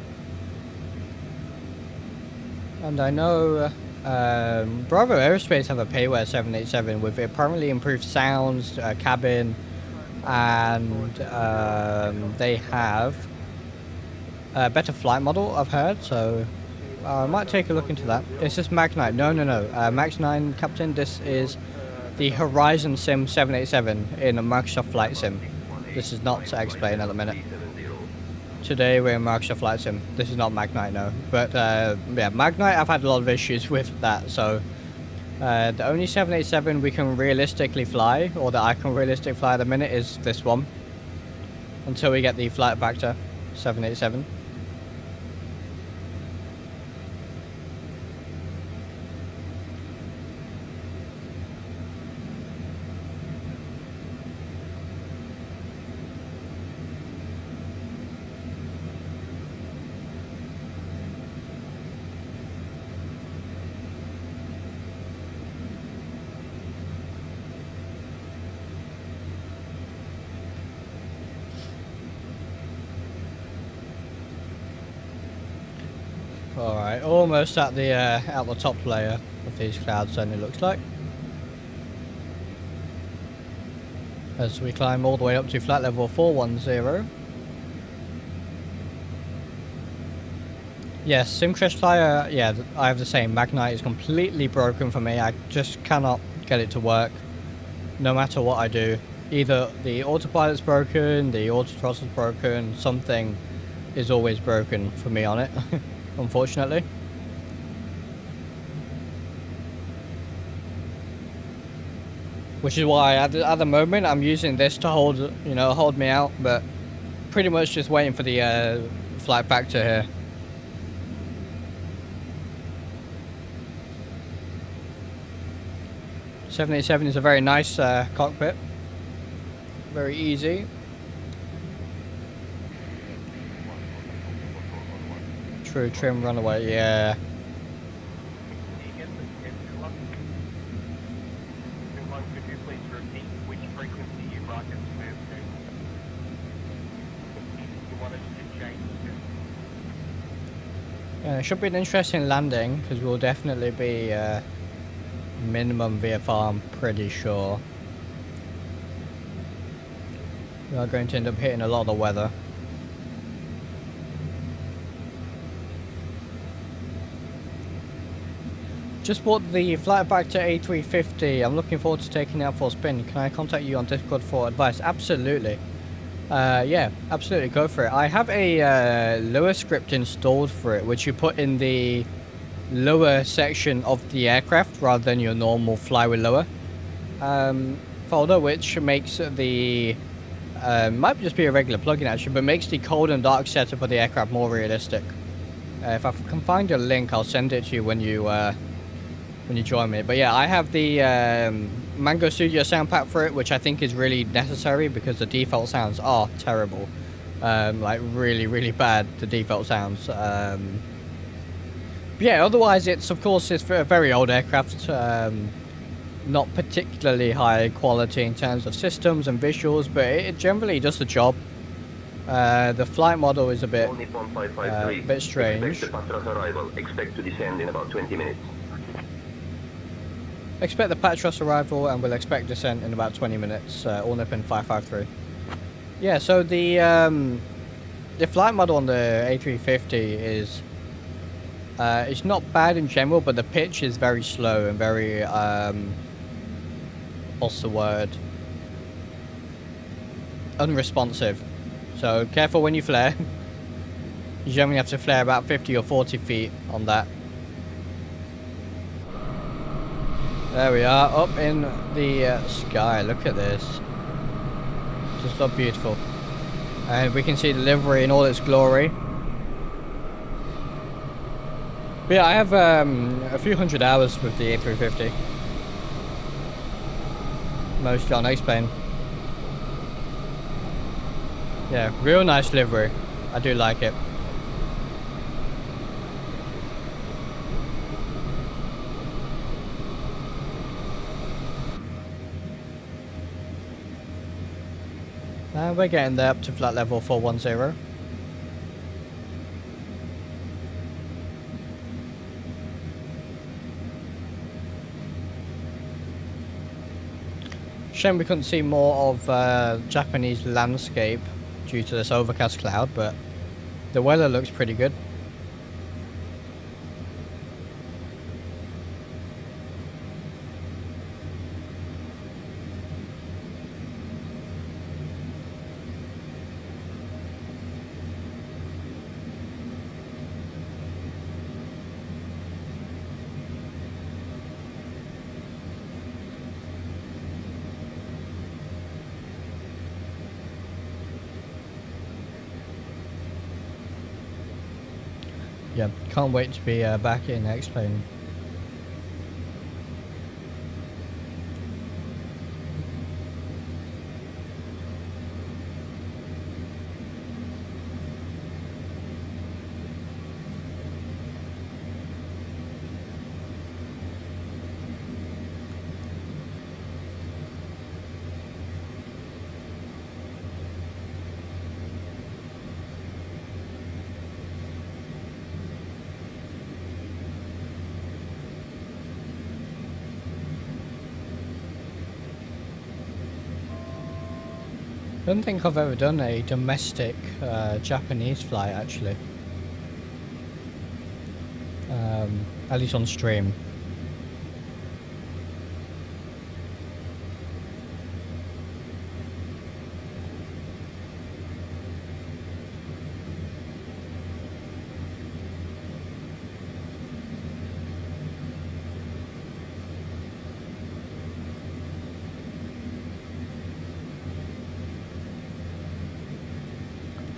And I know Bravo Aerospace have a payware 787 with apparently improved sounds, cabin, and they have a better flight model, I've heard, so I might take a look into that. Is this Mag9? No. Max9 Captain, this is the Horizon Sim 787 in a Microsoft Flight Sim. This is not to X-Plane at the minute. Today we're in Microsoft Flight Sim. This is not Mag9, no. But yeah, Mag9, I've had a lot of issues with that, so the only 787 we can realistically fly, or that I can realistically fly at the minute, is this one. Until we get the flight factor 787. Alright, almost at the top layer of these clouds then it looks like. As we climb all the way up to flight level 410. Yes, Simcrash Flyer, yeah, I have the same. Magnite is completely broken for me. I just cannot get it to work, no matter what I do. Either the autopilot's broken, the auto throttle's broken, something is always broken for me on it. Unfortunately. which is why at the moment I'm using this to hold me out, but pretty much just waiting for the flight factor here. .787 is a very nice cockpit, very easy. True trim runaway, yeah. It should be an interesting landing because we'll definitely be minimum VFR, I'm pretty sure. We are going to end up hitting a lot of the weather. Just bought the Flight Factor A350. I'm looking forward to taking it out for a spin. Can I contact you on Discord for advice? Absolutely. Yeah, absolutely, go for it. I have a lower script installed for it, which you put in the lower section of the aircraft rather than your normal fly with lower folder, which makes the might just be a regular plugin actually, but makes the cold and dark setup of the aircraft more realistic. If I can find a link, I'll send it to you when you join me. But yeah, I have the Mango Studio sound pack for it, which I think is really necessary because the default sounds are terrible. Like really bad, the default sounds. But yeah, otherwise it's for a very old aircraft, not particularly high quality in terms of systems and visuals, but it generally does the job. The flight model is a bit strange. Expect the Patras arrival. Expect to descend in about 20 minutes. Expect the Patras arrival and we'll expect descent in about 20 minutes. All Nippon 553. Yeah, so the flight model on the A350 is it's not bad in general, but the pitch is very slow and very what's the word? Unresponsive. So careful when you flare. You generally have to flare about 50 or 40 feet on that. There we are, up in the sky. Look at this. Just so beautiful. And we can see the livery in all its glory. But yeah, I have a few hundred hours with the A350. Mostly on X-Plane. Yeah, real nice livery. I do like it. And we're getting there up to flat level 410. Shame we couldn't see more of Japanese landscape due to this overcast cloud, but the weather looks pretty good. Yeah, can't wait to be back in X-Plane. I don't think I've ever done a domestic Japanese flight actually. At least on stream.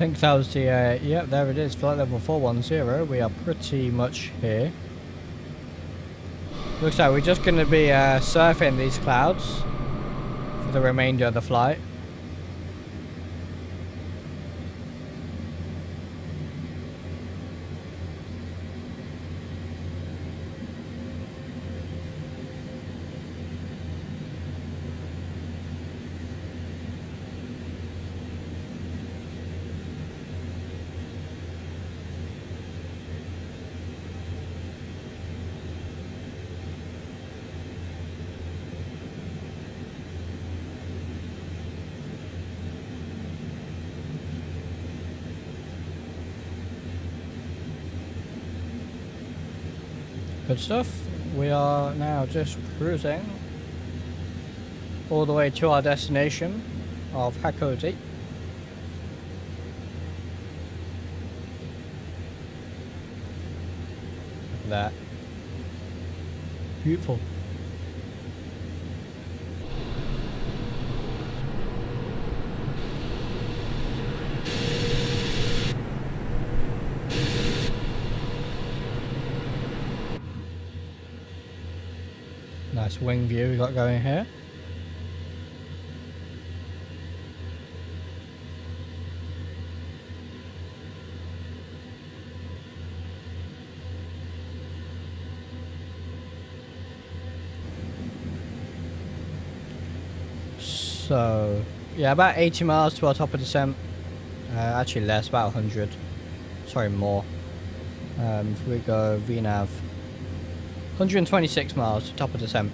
think that was the, yeah, there it is, flight level 410. We are pretty much here. Looks like we're just going to be surfing these clouds for the remainder of the flight. Good stuff. We are now just cruising all the way to our destination of Hakodate. Look at that. Beautiful. Nice wing view we got going here. So, yeah, about 80 miles to our top of descent. Actually less, about 100. Sorry, more. If we go VNAV, 126 miles to top of descent.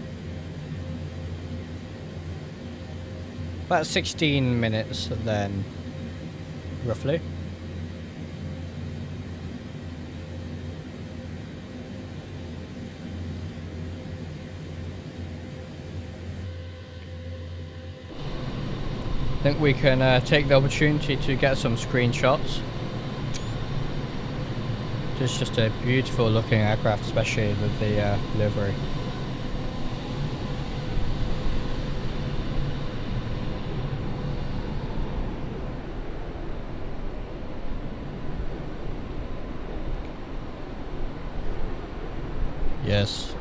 About 16 minutes then, roughly. I think we can take the opportunity to get some screenshots. Just a beautiful looking aircraft, especially with the livery. Yes.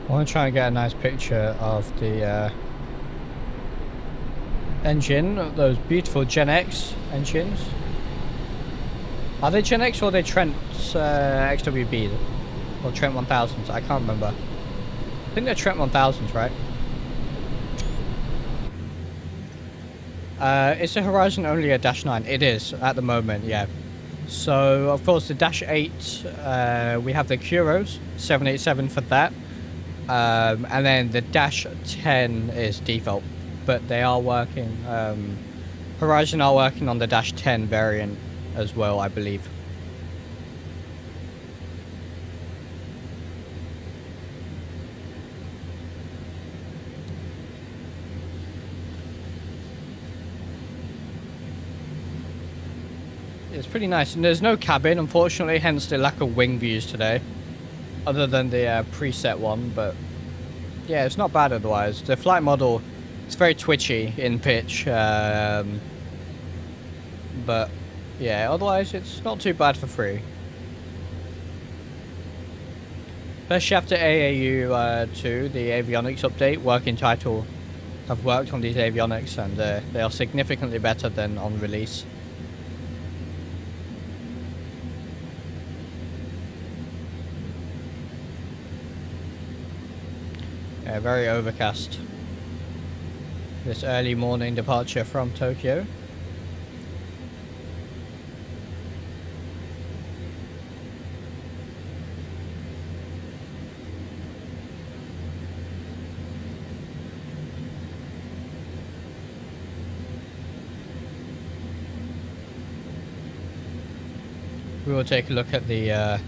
I want to try and get a nice picture of the engine, those beautiful Gen X engines. Are they Gen X or are they Trent XWB? Or Trent 1000s? I can't remember. I think they're Trent 1000s, right? Is the Horizon only a Dash 9? It is, at the moment, yeah. So, of course, the Dash 8, we have the Kuros, 787 for that. And then the Dash 10 is default, but they are working, Horizon are working on the Dash 10 variant as well, I believe. It's pretty nice, and there's no cabin, unfortunately, hence the lack of wing views today. Other than the preset one, but yeah, it's not bad otherwise. The flight model, it's very twitchy in pitch, but yeah, otherwise it's not too bad for free. Especially after AAU2, the avionics update, working title, have worked on these avionics, and they are significantly better than on release. Yeah, very overcast. This early morning departure from Tokyo. We will take a look at the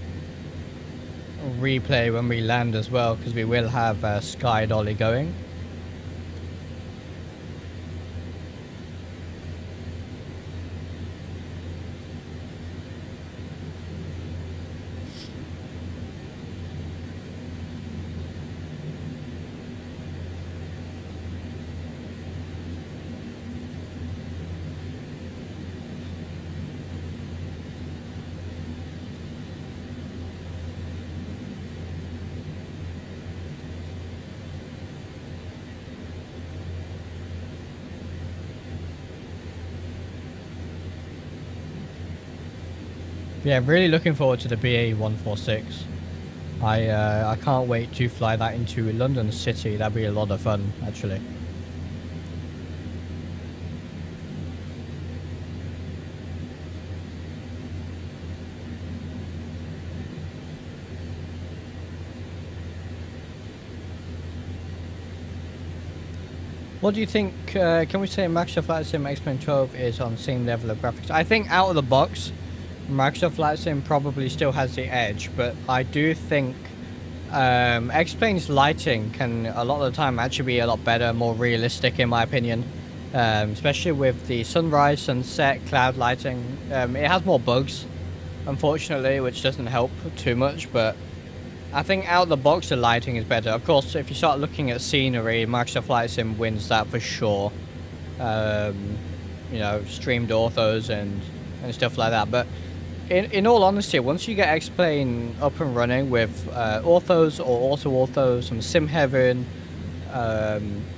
replay when we land as well, because we will have Sky Dolly going. Yeah, really looking forward to the BA146. I can't wait to fly that into London City. That'd be a lot of fun, actually. What do you think? Can we say Microsoft Flight Sim X-Plane 12 is on the same level of graphics? I think out of the box, Microsoft Flight Sim probably still has the edge, but I do think X-Plane's lighting can a lot of the time actually be a lot better, more realistic in my opinion, especially with the sunrise, sunset, cloud lighting. It has more bugs, unfortunately, which doesn't help too much, but I think out of the box the lighting is better. Of course, if you start looking at scenery, Microsoft Flight Sim wins that for sure. You know, streamed orthos and stuff like that, but in all honesty, once you get X-Plane up and running with orthos or auto-orthos and sim heaven,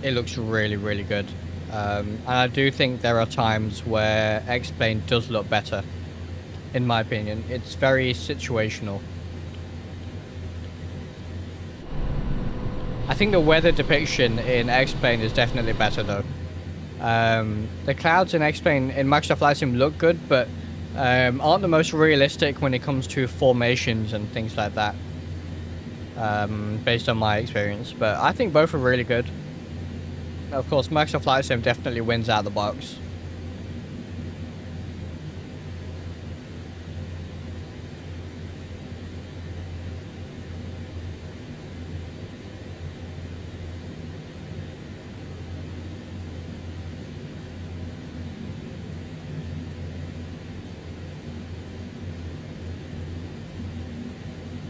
it looks really, really good. And I do think there are times where X-Plane does look better, in my opinion. It's very situational. I think the weather depiction in X-Plane is definitely better though. The clouds in X-Plane in Microsoft Flight Sim look good, but aren't the most realistic when it comes to formations and things like that, based on my experience. But I think both are really good. Of course, Microsoft Flight Sim definitely wins out of the box.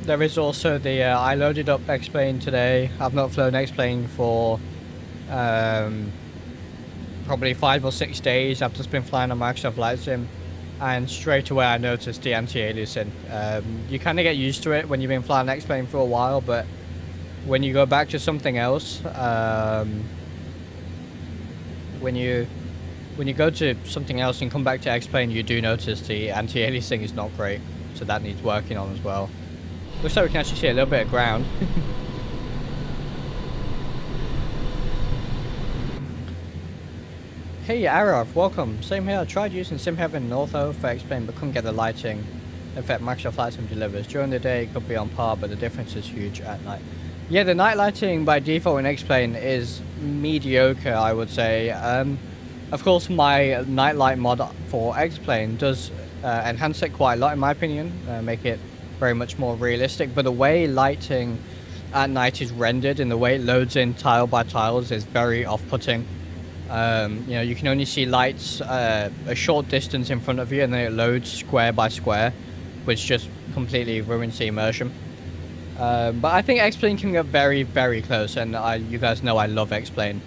There is also the, I loaded up X-Plane today. I've not flown X-Plane for probably 5 or 6 days. I've just been flying on Microsoft Flight Sim, and straight away I noticed the anti-aliasing. You kind of get used to it when you've been flying X-Plane for a while, but when you go back to something else, when you go to something else and come back to X-Plane, you do notice the anti-aliasing is not great, so that needs working on as well. Looks like we can actually see a little bit of ground. Hey Arav, welcome. Same here. I tried using SimHeaven and Ortho for X-Plane but couldn't get the lighting effect Microsoft Flight Sim delivers. During the day it could be on par, but the difference is huge at night. Yeah, the night lighting by default in X-Plane is mediocre, I would say. Of course, my nightlight mod for X-Plane does enhance it quite a lot in my opinion, make it very much more realistic, but the way lighting at night is rendered and the way it loads in tile by tiles is very off-putting. You know, you can only see lights a short distance in front of you, and then it loads square by square, which just completely ruins the immersion. But I think X-Plane can get very, very close, and you guys know I love X-Plane.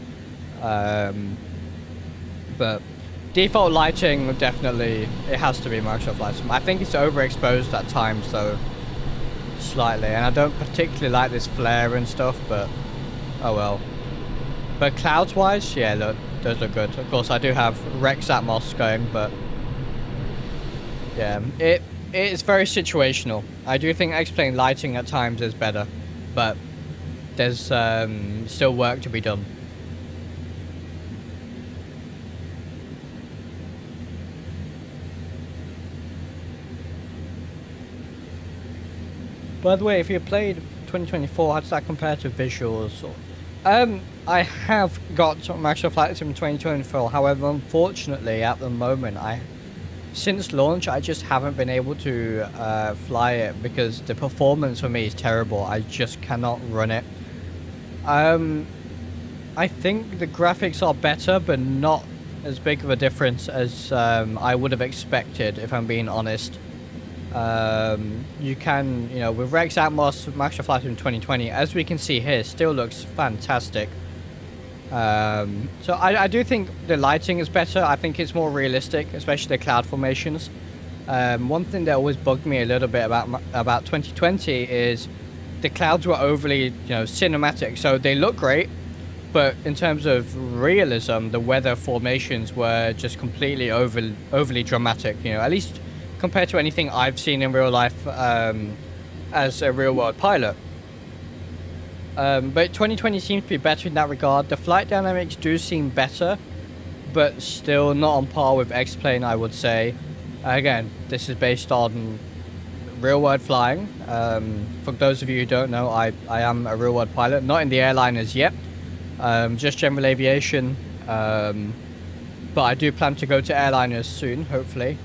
But default lighting, definitely, it has to be Microsoft Flight Sim. I think it's overexposed at times, though, slightly. And I don't particularly like this flare and stuff, but oh well. But clouds-wise, yeah, look, those look good. Of course, I do have Rex Atmos going, but yeah, it's very situational. I do think X-Plane lighting at times is better, but there's still work to be done. By the way, if you played 2024, how does that compare to visuals? I have got Microsoft Flight Sim 2024, however, unfortunately, at the moment, since launch, I just haven't been able to fly it because the performance for me is terrible. I just cannot run it. I think the graphics are better, but not as big of a difference as I would have expected, if I'm being honest. You can, you know, with Rex Atmos, Microsoft Flight Sim 2020, as we can see here, still looks fantastic. So I do think the lighting is better. I think it's more realistic, especially the cloud formations. One thing that always bugged me a little bit about 2020 is the clouds were overly, you know, cinematic. So they look great, but in terms of realism, the weather formations were just completely overly dramatic. You know, at least compared to anything I've seen in real life as a real world pilot. But 2020 seems to be better in that regard. The flight dynamics do seem better, but still not on par with X-Plane, I would say. Again, this is based on real world flying. For those of you who don't know, I am a real world pilot, not in the airliners yet, just general aviation. But I do plan to go to airliners soon, hopefully.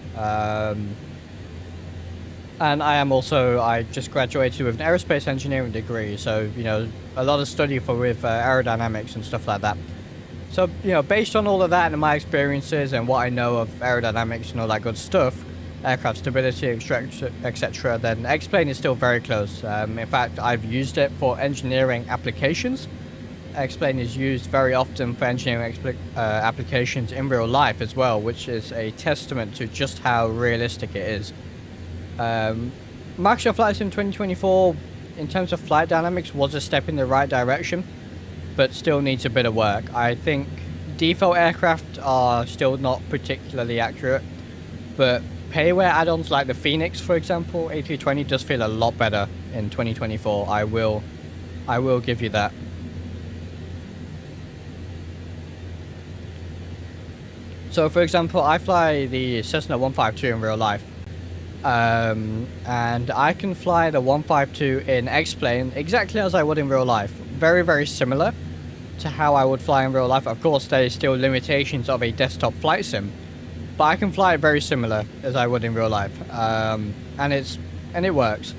And I just graduated with an aerospace engineering degree, so, you know, a lot of study with aerodynamics and stuff like that. So, you know, based on all of that and my experiences and what I know of aerodynamics and all that good stuff, aircraft stability, etc., then X-Plane is still very close. In fact, I've used it for engineering applications. X-Plane is used very often for engineering applications in real life as well, which is a testament to just how realistic it is. Microsoft Flight Sim 2024, in terms of flight dynamics, was a step in the right direction, but still needs a bit of work. I think default aircraft are still not particularly accurate, but payware add-ons like the Phoenix, for example, A320 does feel a lot better in 2024. I will give you that. So, for example, I fly the Cessna 152 in real life. And I can fly the 152 in X-Plane exactly as I would in real life. Very, very similar to how I would fly in real life. Of course, there is still limitations of a desktop flight sim, but I can fly it very similar as I would in real life. And it works.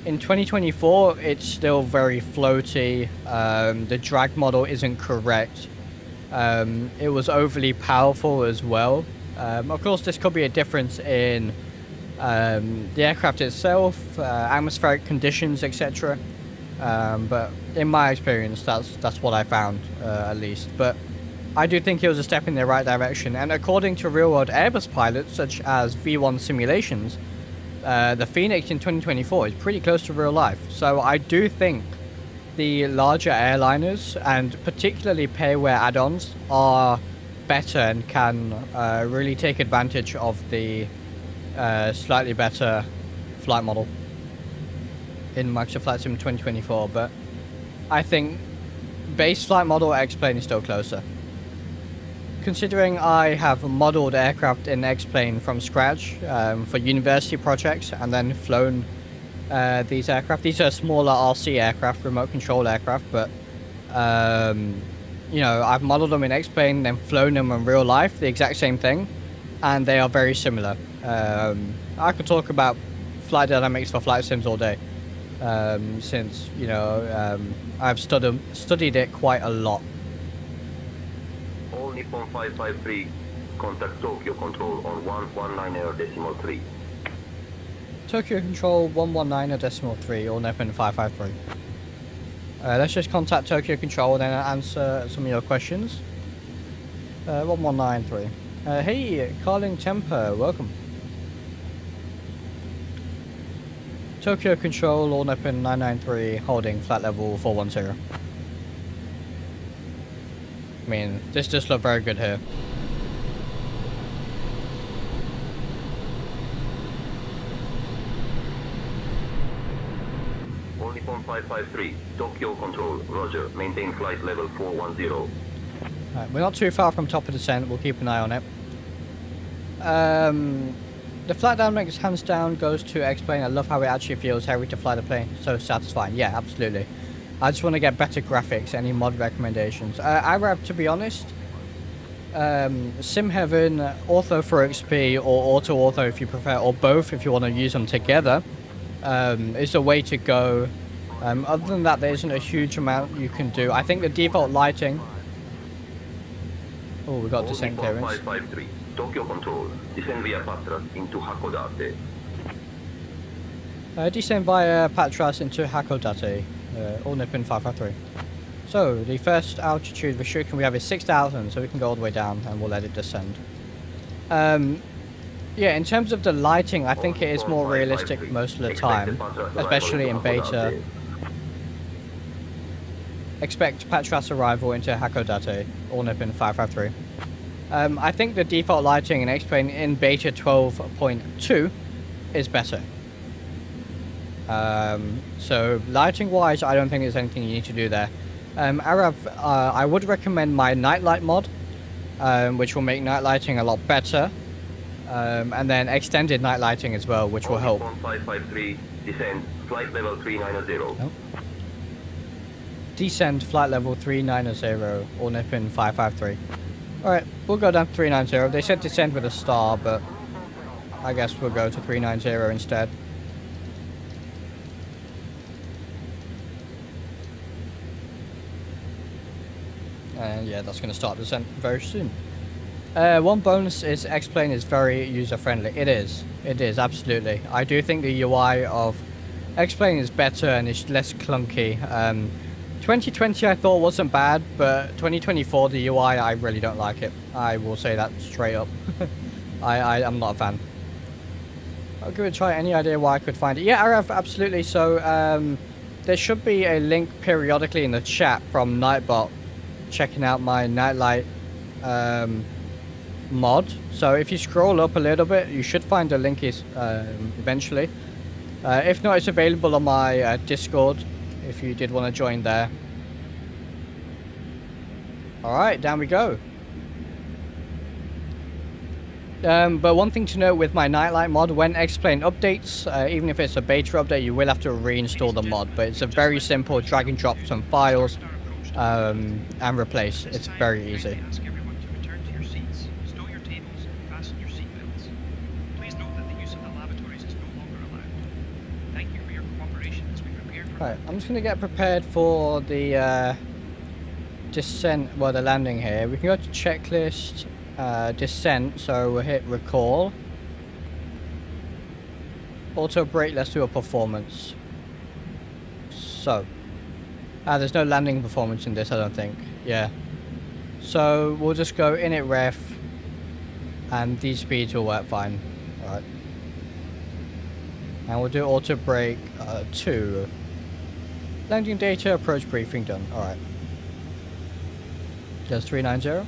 In 2024, it's still very floaty. The drag model isn't correct. It was overly powerful as well. Of course, this could be a difference in the aircraft itself, atmospheric conditions, etc. But in my experience, that's what I found, at least. But I do think it was a step in the right direction. And according to real-world Airbus pilots, such as V1 simulations, the Phoenix in 2024 is pretty close to real life. So I do think the larger airliners, and particularly payware add-ons, are better and can really take advantage of the slightly better flight model in Microsoft Flight Sim 2024, but I think base flight model X-Plane is still closer. Considering I have modeled aircraft in X-Plane from scratch for university projects and then flown these aircraft. These are smaller RC aircraft, remote control aircraft, but you know, I've modeled them in X-Plane, then flown them in real life, the exact same thing, and they are very similar. I could talk about flight dynamics for flight sims all day, since, you know, I've studied it quite a lot. All Nippon 553, contact Tokyo Control on 119.3. Tokyo Control 119.3, all Nippon 553. Let's just contact Tokyo Control and then answer some of your questions. 1193. Hey, Carling Temper, welcome. Tokyo Control, all Nippon 993, holding flat level 410. I mean, this does look very good here. All Nippon 553, Tokyo Control, roger, maintain flight level 410. Right, we're not too far from top of descent, we'll keep an eye on it. The flight dynamics hands down goes to X-Plane. I love how it actually feels heavy to fly the plane, so satisfying. Yeah, absolutely. I just want to get better graphics. Any mod recommendations? IRAP, to be honest, Sim Heaven, Ortho for XP, or Auto Ortho if you prefer, or both if you want to use them together, is the way to go. Other than that, there isn't a huge amount you can do. I think the default lighting... Oh, we got descent clearance. 553, Tokyo Control, descend via Patras into Hakodate. Descend via Patras into Hakodate, all Nippon 553. So, the first altitude restriction we have is 6,000, so we can go all the way down and we'll let it descend. Yeah, in terms of the lighting, I think it is more realistic most of the time, especially in beta. Expect Patras arrival into Hakodate, all Nippon 553. I think the default lighting in X-Plane in beta 12.2 is better. So lighting wise, I don't think there's anything you need to do there. Arav, I would recommend my nightlight mod, which will make night lighting a lot better. And then extended night lighting as well, which will help. 1553, descend, flight level 390. Oh. Descend, flight level 390, or Nippon 553. Alright, we'll go down to 390. They said descend with a star, but I guess we'll go to 390 instead. And yeah, that's going to start descent very soon. One bonus is X-Plane is very user-friendly. It is, absolutely. I do think the UI of X-Plane is better and it's less clunky. 2020 I thought wasn't bad, but 2024 the UI, I really don't like it. I will say that straight up. I'm not a fan. I'll give it a try. Any idea why I could find it? Yeah, Arav, absolutely. So there should be a link periodically in the chat from Nightbot checking out my nightlight mod. So if you scroll up a little bit, you should find the link is eventually. If not, it's available on my Discord if you did want to join there. Alright, down we go. But one thing to note with my nightlight mod, when X-Plane updates, even if it's a beta update, you will have to reinstall the mod. But it's a very simple drag and drop some files and replace. It's very easy. Ask everyone to return to your seats, stow your tables, and fasten your seatbelts. Please note that the use of the lavatories is no longer allowed. Thank you for your cooperation as we prepare for... Right, I'm just going to get prepared for the descent, well, the landing here. We can go to checklist, descent, so we'll hit recall. Auto brake, let's do a performance. So, there's no landing performance in this, I don't think. Yeah. So we'll just go init ref, and these speeds will work fine. Alright. And we'll do auto brake 2. Landing data, approach briefing done. Alright. Just 390.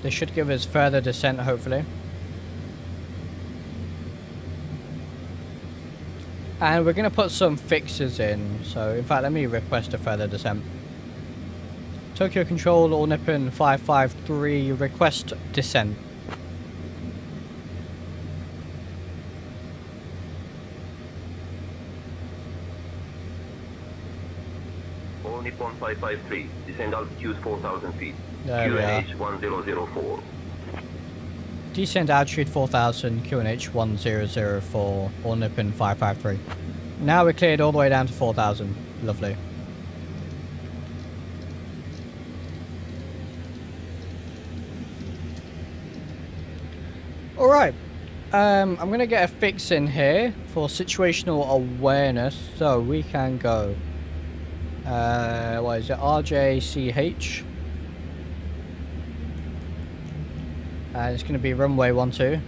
This should give us further descent, hopefully. And we're going to put some fixes in. So, in fact, let me request a further descent. Tokyo Control, All Nippon 553, request descent. All Nippon 553, descend altitude 4,000 feet. There we are. QNH 1004. Descent altitude 4000, QNH 1004, All Nippon 553. Now we're cleared all the way down to 4000. Lovely. Alright. I'm going to get a fix in here for situational awareness. So we can go. What is it? RJCH. It's going to be runway 12.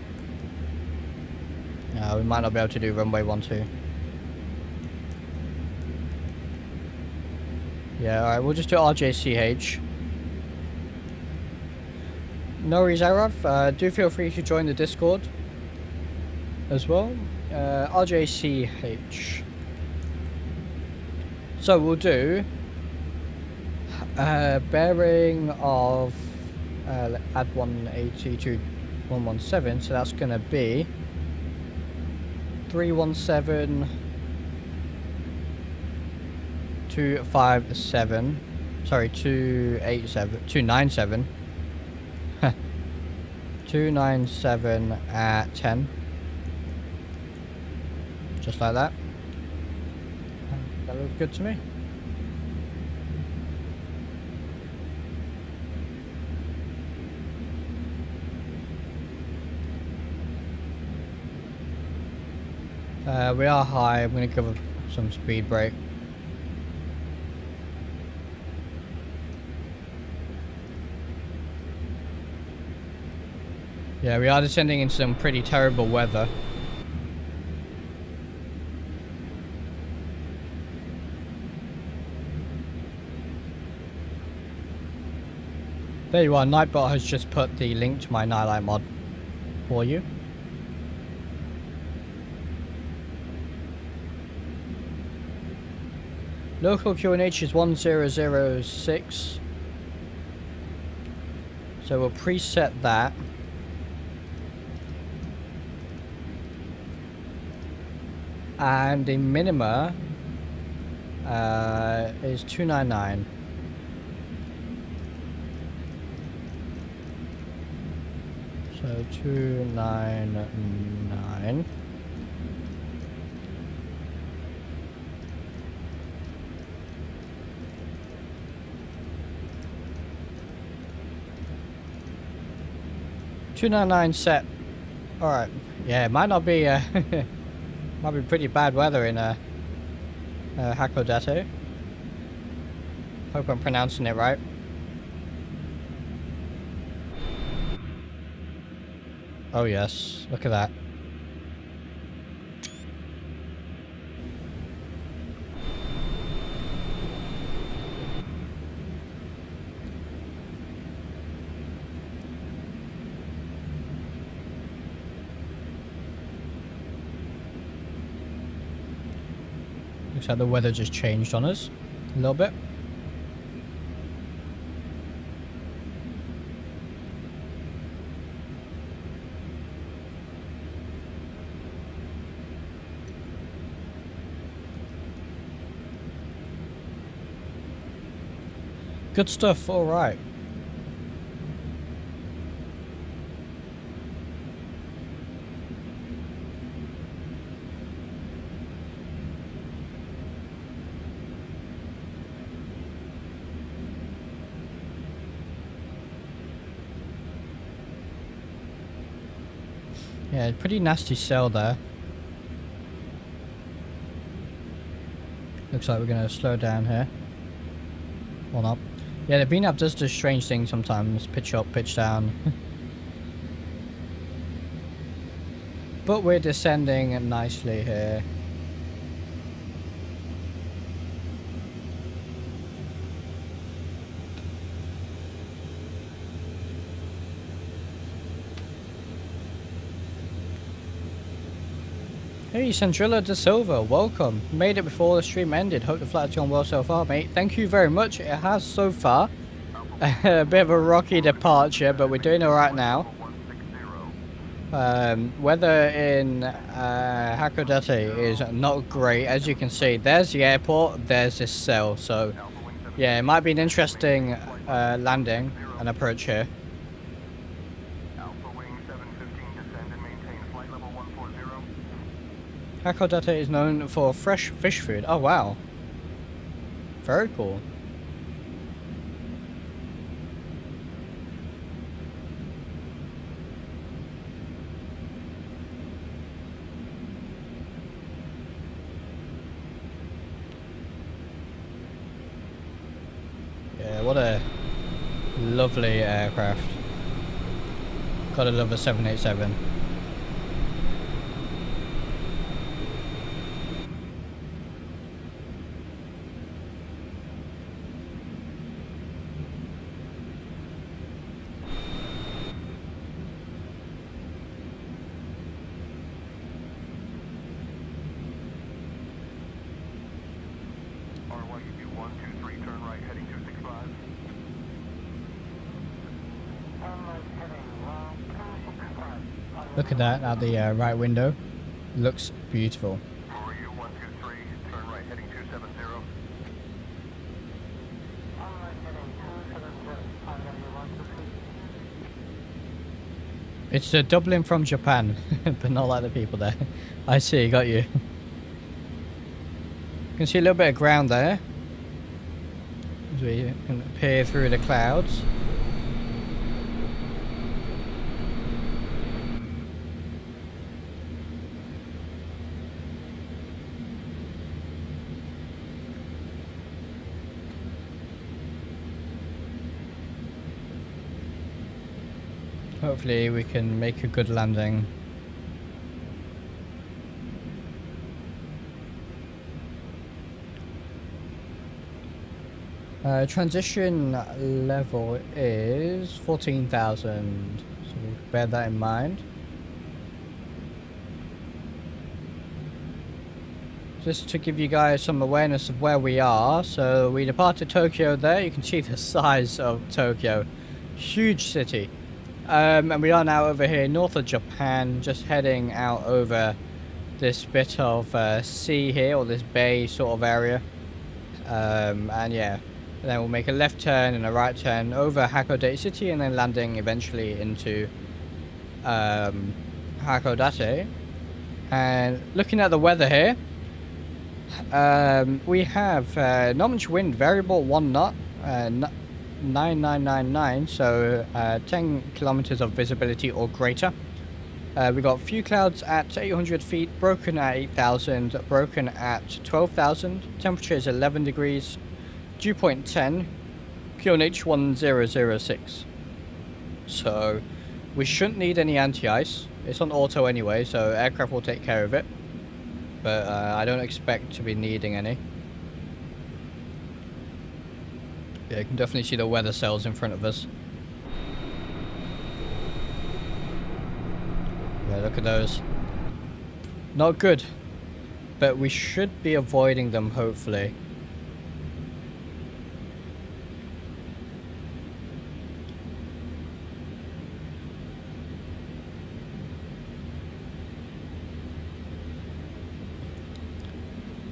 No, we might not be able to do runway 12. Yeah, alright, we'll just do RJCH. No worries, Arav. Do feel free to join the Discord as well. RJCH. So we'll do bearing of add 180 to 117, so that's going to be 317 257, sorry, 287 297 297 at 10, just like that. That looks good to me. We are high. I'm going to give some speed brake. Yeah, we are descending into some pretty terrible weather. There you are, Nightbot has just put the link to my Nightlight mod for you. Local QNH is 1006. So we'll preset that. And the minima is 299. So 299. $299 set. All right. Yeah, it might not be. Might be pretty bad weather in Hakodate. Hope I'm pronouncing it right. Oh yes, look at that. Looks like the weather just changed on us a little bit. Good stuff, all right. Yeah, pretty nasty cell there. Looks like we're gonna slow down here. Or not. Yeah, the VNAV does do strange things sometimes. Pitch up, pitch down. But we're descending nicely here. Hey, Sandrilla De Silva, welcome. Made it before the stream ended. Hope the flight's gone well so far, mate. Thank you very much. It has so far. A bit of a rocky departure, but we're doing alright now. Weather in Hakodate is not great, as you can see. There's the airport, there's this cell. So, yeah, it might be an interesting landing and approach here. Hakodate is known for fresh fish food. Oh wow. Very cool. Yeah, what a lovely aircraft. Gotta love a 787. Look at that out the right window. Looks beautiful. It's Dublin from Japan, but not like the people there. I see, got you. You can see a little bit of ground there as we can peer through the clouds. Hopefully we can make a good landing. Transition level is 14,000, so bear that in mind. Just to give you guys some awareness of where we are, so we departed Tokyo there. You can see the size of Tokyo, huge city. And we are now over here north of Japan, just heading out over this bit of sea here, or this bay sort of area. And yeah. And then we'll make a left turn and a right turn over Hakodate City, and then landing eventually into Hakodate. And looking at the weather here, we have not much wind, variable 1 knot, 9999, so 10 kilometers of visibility or greater. We got a few clouds at 800 feet, broken at 8,000, broken at 12,000. Temperature is 11 degrees. Dew point 10, QNH 1006. So we shouldn't need any anti-ice. It's on auto anyway, so aircraft will take care of it. But I don't expect to be needing any. Yeah, you can definitely see the weather cells in front of us. Yeah, look at those. Not good, but we should be avoiding them, hopefully.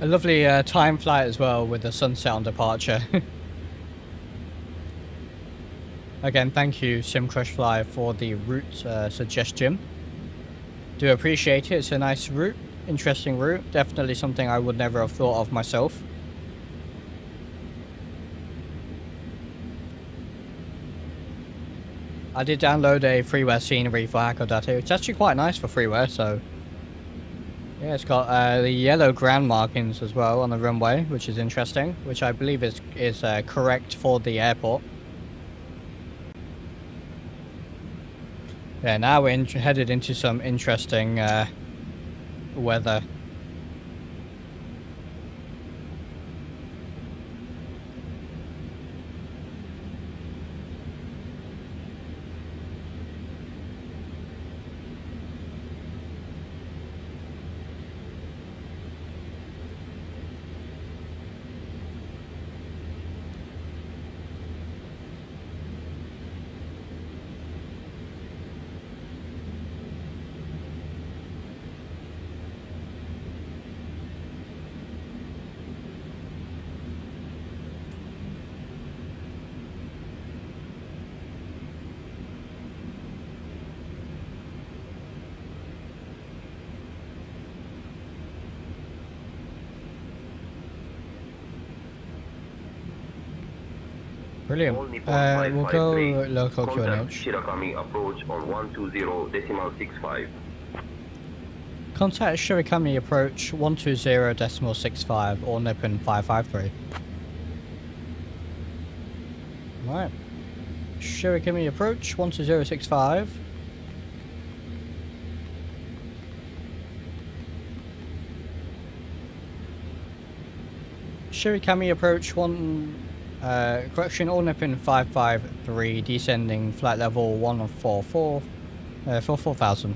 A lovely time flight as well with the sunset on departure. Again, thank you SimCrushFly for the route suggestion. Do appreciate it. It's a nice route, interesting route. Definitely something I would never have thought of myself. I did download a freeware scenery for Hakodate. It's actually quite nice for freeware, so... Yeah, it's got the yellow ground markings as well on the runway, which is interesting, which I believe is correct for the airport. Yeah, now we're headed into some interesting weather. Brilliant. We'll go local Contact QNH. Shirakami approach on 120.65. Contact Shirikami approach 120.65 or Nippon 553. Right. Shirikami approach 120.65. Shirikami approach correction, all Nippon 553, descending flight level 144, 44,000.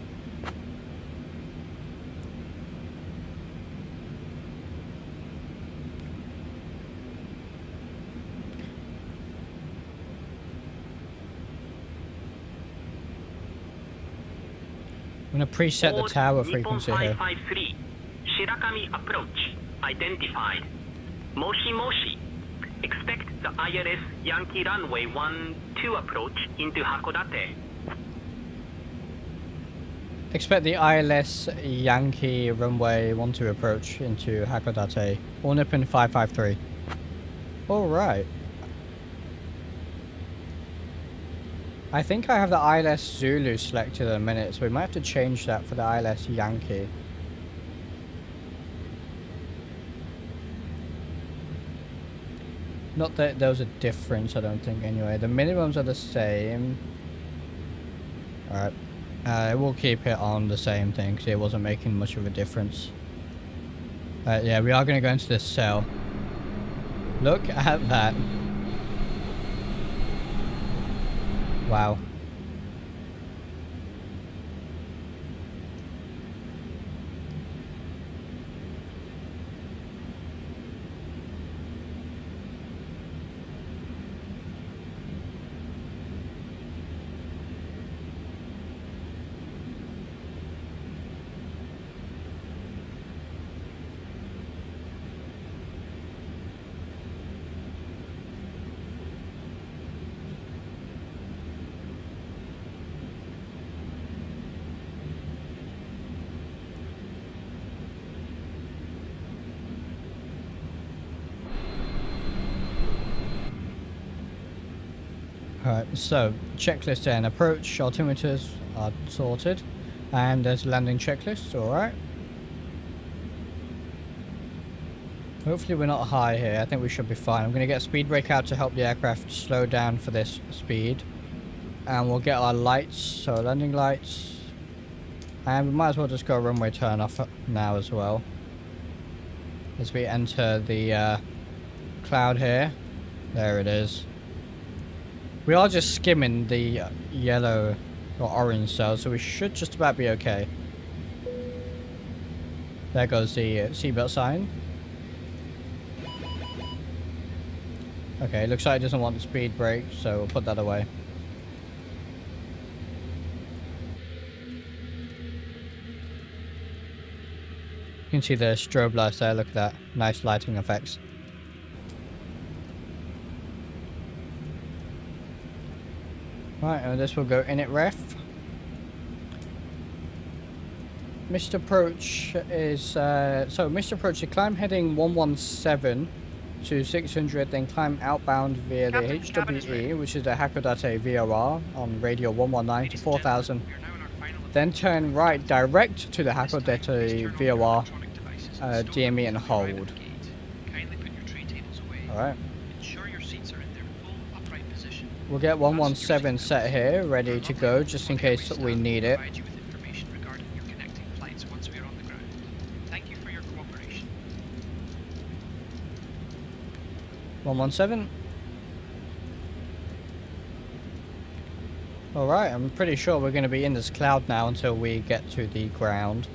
I'm going to preset the tower frequency here. 553, Shirakami approach identified. Moshi Moshi. Expect the ILS Yankee runway 12 approach into Hakodate. Expect the ILS Yankee runway 12 approach into Hakodate. All Nippon 553. Alright. I think I have the ILS Zulu selected in a minute, so we might have to change that for the ILS Yankee. Not that there was a difference, I don't think, anyway. The minimums are the same. Alright. We'll keep it on the same thing, because it wasn't making much of a difference. Yeah, we are going to go into this cell. Look at that. Wow. Alright, so checklist and approach altimeters are sorted, and there's a landing checklist. Alright. Hopefully we're not high here. I think we should be fine. I'm going to get speed brake out to help the aircraft slow down for this speed, and we'll get our lights, so landing lights, and we might as well just go runway turn off now as well as we enter the cloud here. There it is. We are just skimming the yellow or orange cells, so we should just about be okay. There goes the seatbelt sign. Okay, looks like it doesn't want the speed brake, so we'll put that away. You can see the strobe lights there, look at that. Nice lighting effects. Right, and this will go in it ref. Missed approach is, so missed approach, the climb heading 117 to 600, then climb outbound via the HWE, which is the Hakodate VOR on radio 119 to 4000. Then turn right direct to the Hakodate VOR, DME and hold. Alright. We'll get 117 set here, ready to go, just in case we need it. 117. Alright, I'm pretty sure we're going to be in this cloud now until we get to the ground.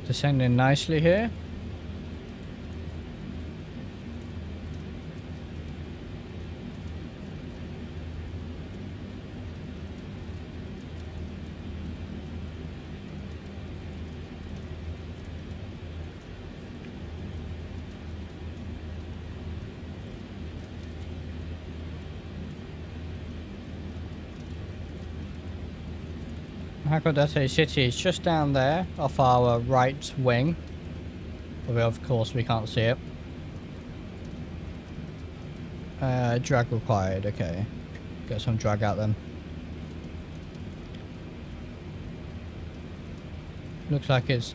Descending nicely here. Hakodate City is just down there off our right wing, although of course we can't see it. Drag required, okay. Get some drag out then. Looks like it's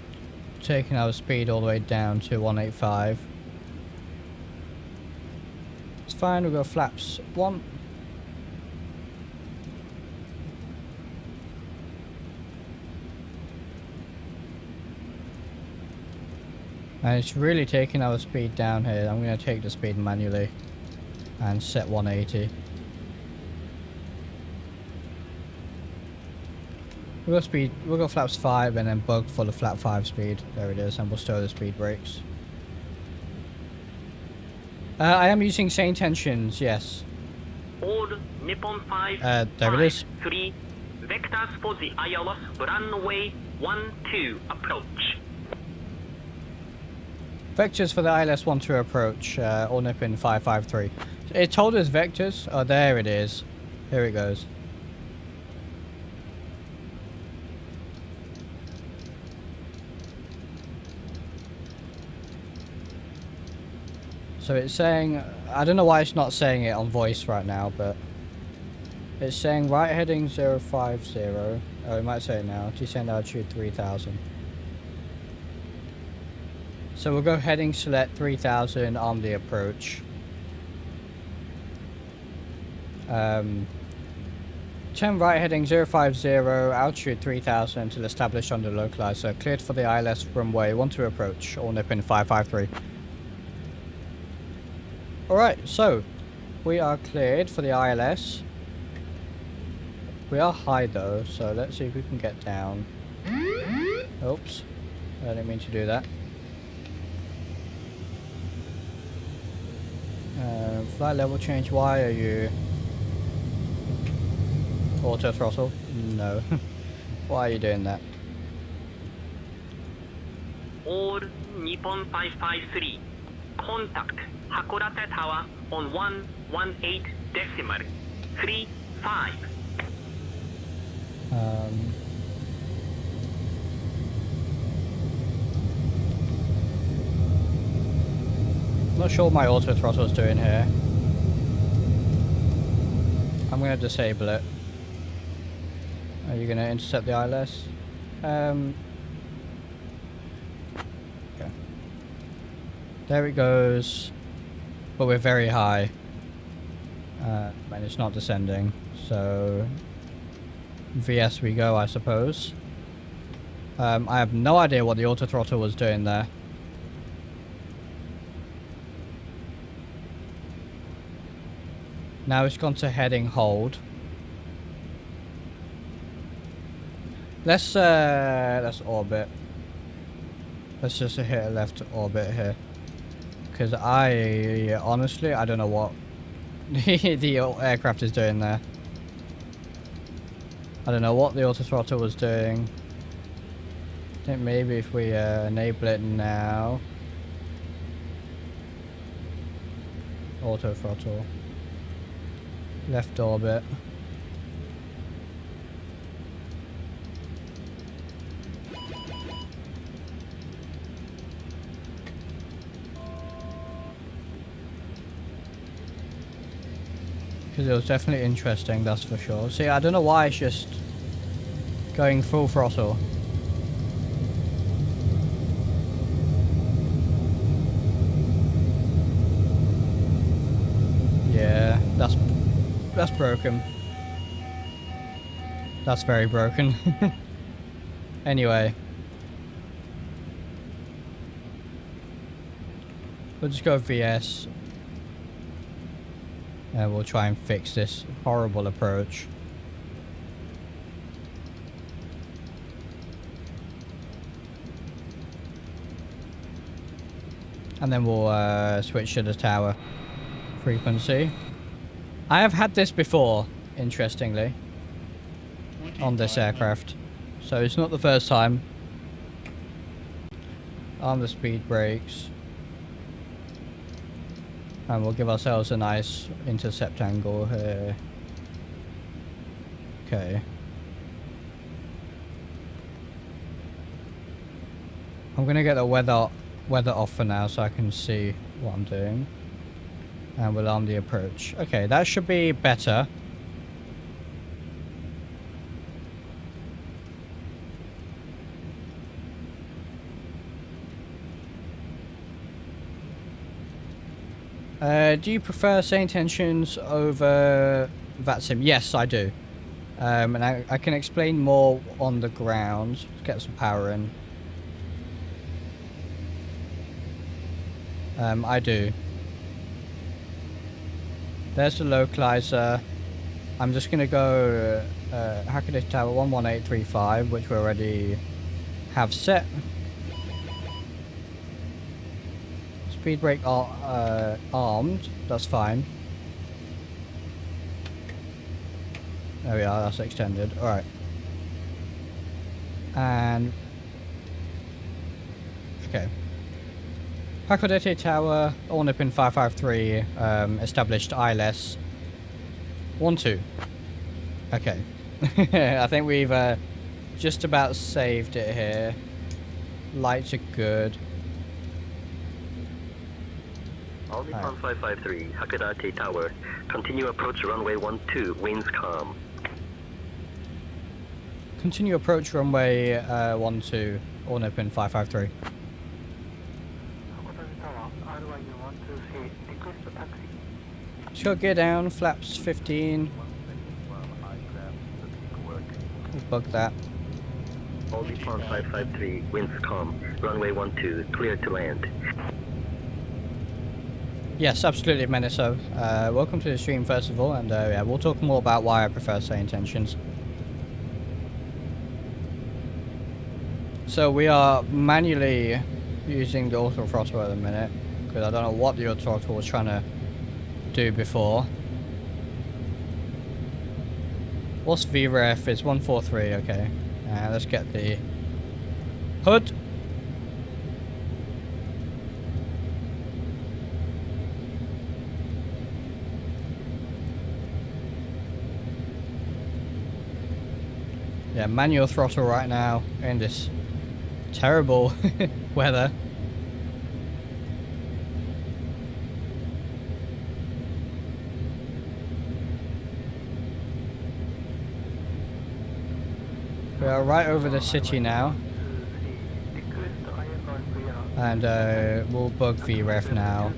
taking our speed all the way down to 185. It's fine, we'll go flaps 1. And it's really taking our speed down here. I'm going to take the speed manually and set 180. We'll go flaps 5 and then bug for the flap 5 speed. There it is, and we'll stow the speed brakes. I am using sane tensions, yes. All Nippon 5, there it is. 3 vectors for the ILS runway 12 approach. Vectors for the ILS 12 approach, all Nippon 553. It told us vectors. Oh, there it is. Here it goes. So it's saying, I don't know why it's not saying it on voice right now, but It's saying right heading 050. Oh, it might say it now. Descend altitude 3000. So we'll go heading select 3000 on the approach. 10 right heading 050, altitude 3000 until established on the localizer. Cleared for the ILS runway 12 approach, all Nippon 553. Alright, so we are cleared for the ILS. We are high though, so let's see if we can get down. Oops, I didn't mean to do that. Flight level change, why are you... Auto throttle? No. Why are you doing that? All Nippon 553. Contact Hakodate Tower on 118.35. Not sure what my auto throttle is doing here. I'm going to disable it. Are you going to intercept the ILS? Okay. There it goes. But we're very high. And it's not descending. So VS we go, I suppose. I have no idea what the auto throttle was doing there. Now it's gone to heading hold. Let's orbit. Let's just hit a left orbit here. Because honestly, I don't know what the aircraft is doing there. I don't know what the auto throttle was doing. I think maybe if we enable it now. Auto throttle. Left orbit. Because it was definitely interesting, that's for sure. See, I don't know why it's just going full throttle. Yeah, that's broken. That's very broken. Anyway. We'll just go VS. And we'll try and fix this horrible approach. And then we'll switch to the tower frequency. I have had this before, interestingly, on this aircraft. So it's not the first time. On the speed brakes. And we'll give ourselves a nice intercept angle here. Okay. I'm gonna get the weather off for now so I can see what I'm doing. And we'll arm the approach. Okay, that should be better. Do you prefer same tensions over VATSIM? Yes, I do. And I can explain more on the ground. Let's get some power in. I do. There's the localizer. I'm just going to go Hakodate Tower 11835, which we already have set. Speed brake armed, that's fine. There we are, that's extended. Alright. And okay. Hakodate Tower, all Nippon 553, established ILS 12. Okay. I think we've just about saved it here. Lights are good. All Nippon 553, Hakodate Tower. Continue approach runway 12, winds calm. Continue approach runway 12, all Nippon 553. Let's go gear down, flaps 15. We'll bug that. All Nippon 553, winds calm. Runway 12, clear to land. Yes, absolutely, Meniso. Welcome to the stream, first of all, and yeah, we'll talk more about why I prefer say intentions. So we are manually using the auto throttle at the minute, because I don't know what the auto throttle was trying to do before. What's VREF? It's 143, okay. Let's get the hood. Yeah, manual throttle right now in this terrible weather. We are right over the city now. And we'll bug VREF now.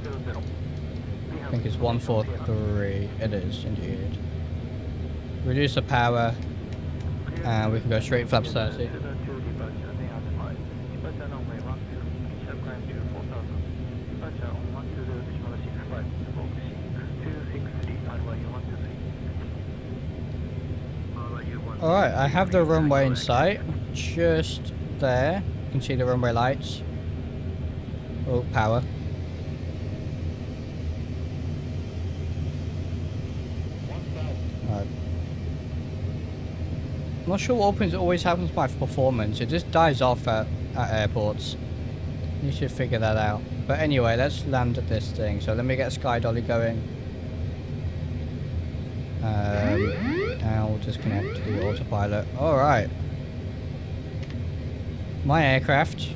I think it's 143. It is indeed. Reduce the power. And we can go straight flaps 30. Alright, I have the runway in sight. Just there. You can see the runway lights. Oh, power. Alright. I'm not sure what always happens to my performance. It just dies off at airports. You should figure that out. But anyway, let's land at this thing. So let me get Sky Dolly going. And we'll disconnect the autopilot. Alright. My aircraft.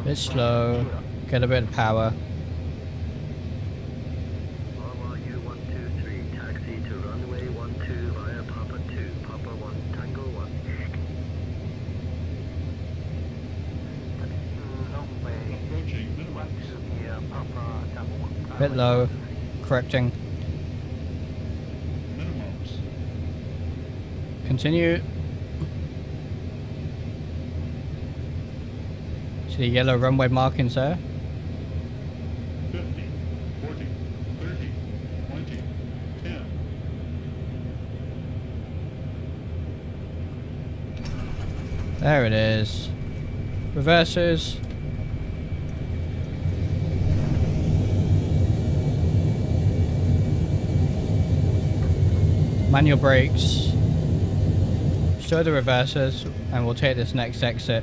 Bit slow, get a bit of power. Taxi to runway 12 via Papa 2, Papa 1, Tango 1. Bit low, correcting. Continue. See the yellow runway markings there? 50, 40, 30, 20, 10. There it is. Reverses. Manual brakes. Show the reversers, and we'll take this next exit.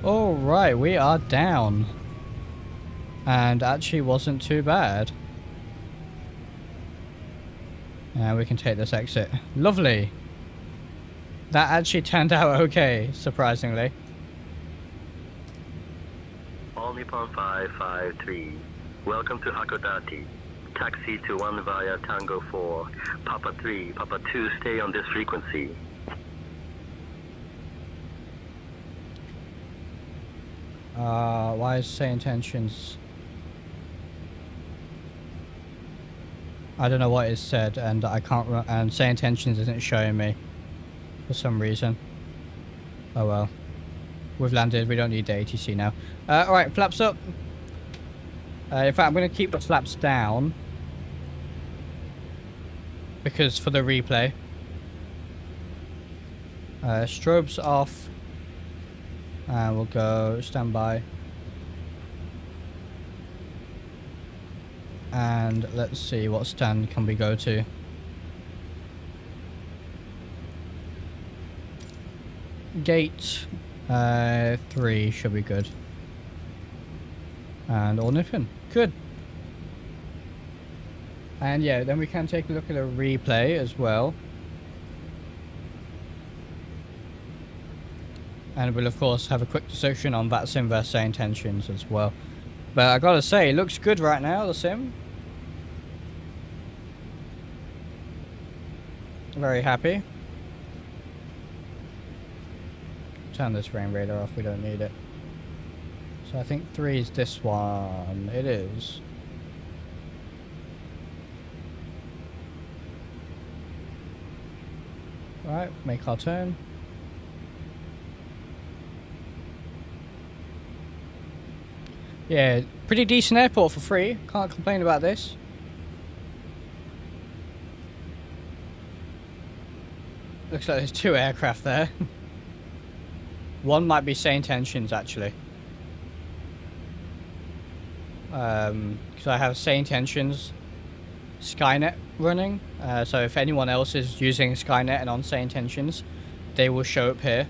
Alright, we are down. And actually wasn't too bad. And we can take this exit. Lovely. That actually turned out okay, surprisingly. All Nippon 553. Welcome to Hakodate. Taxi to 1 via Tango 4. Papa 3, Papa 2, stay on this frequency. Why is say intentions? I don't know what it said, and I can't. And say intentions isn't showing me for some reason. Oh well, we've landed. We don't need the ATC now. All right, flaps up. In fact, I'm going to keep the flaps down because for the replay. Strobes off. And we'll go standby. And let's see what stand can we go to. Gate 3 should be good. And all nipping. Good. And yeah, then we can take a look at a replay as well. And we'll of course have a quick discussion on that sim versus intentions as well. But I gotta say, it looks good right now, the sim. Very happy. Turn this rain radar off, we don't need it. So I think 3 is this one. It is. Right, make our turn. Yeah, pretty decent airport for free. Can't complain about this. Looks like there's 2 aircraft there. One might be Saint Engines actually. Because I have Saint Engines Skynet running. So if anyone else is using Skynet and on Saint Engines, they will show up here.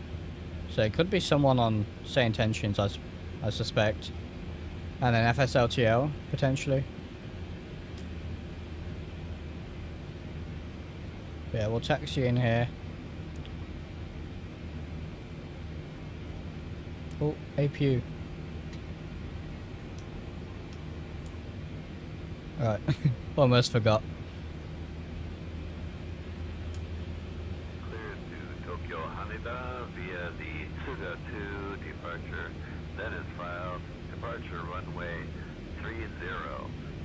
So it could be someone on Saint Engines, I suspect. And then FSLTL, potentially. Yeah, we'll taxi in here. Oh, APU. Alright, almost forgot. Clear to Tokyo Haneda via the Suga 2 departure. Then is filed. Departure runway 30.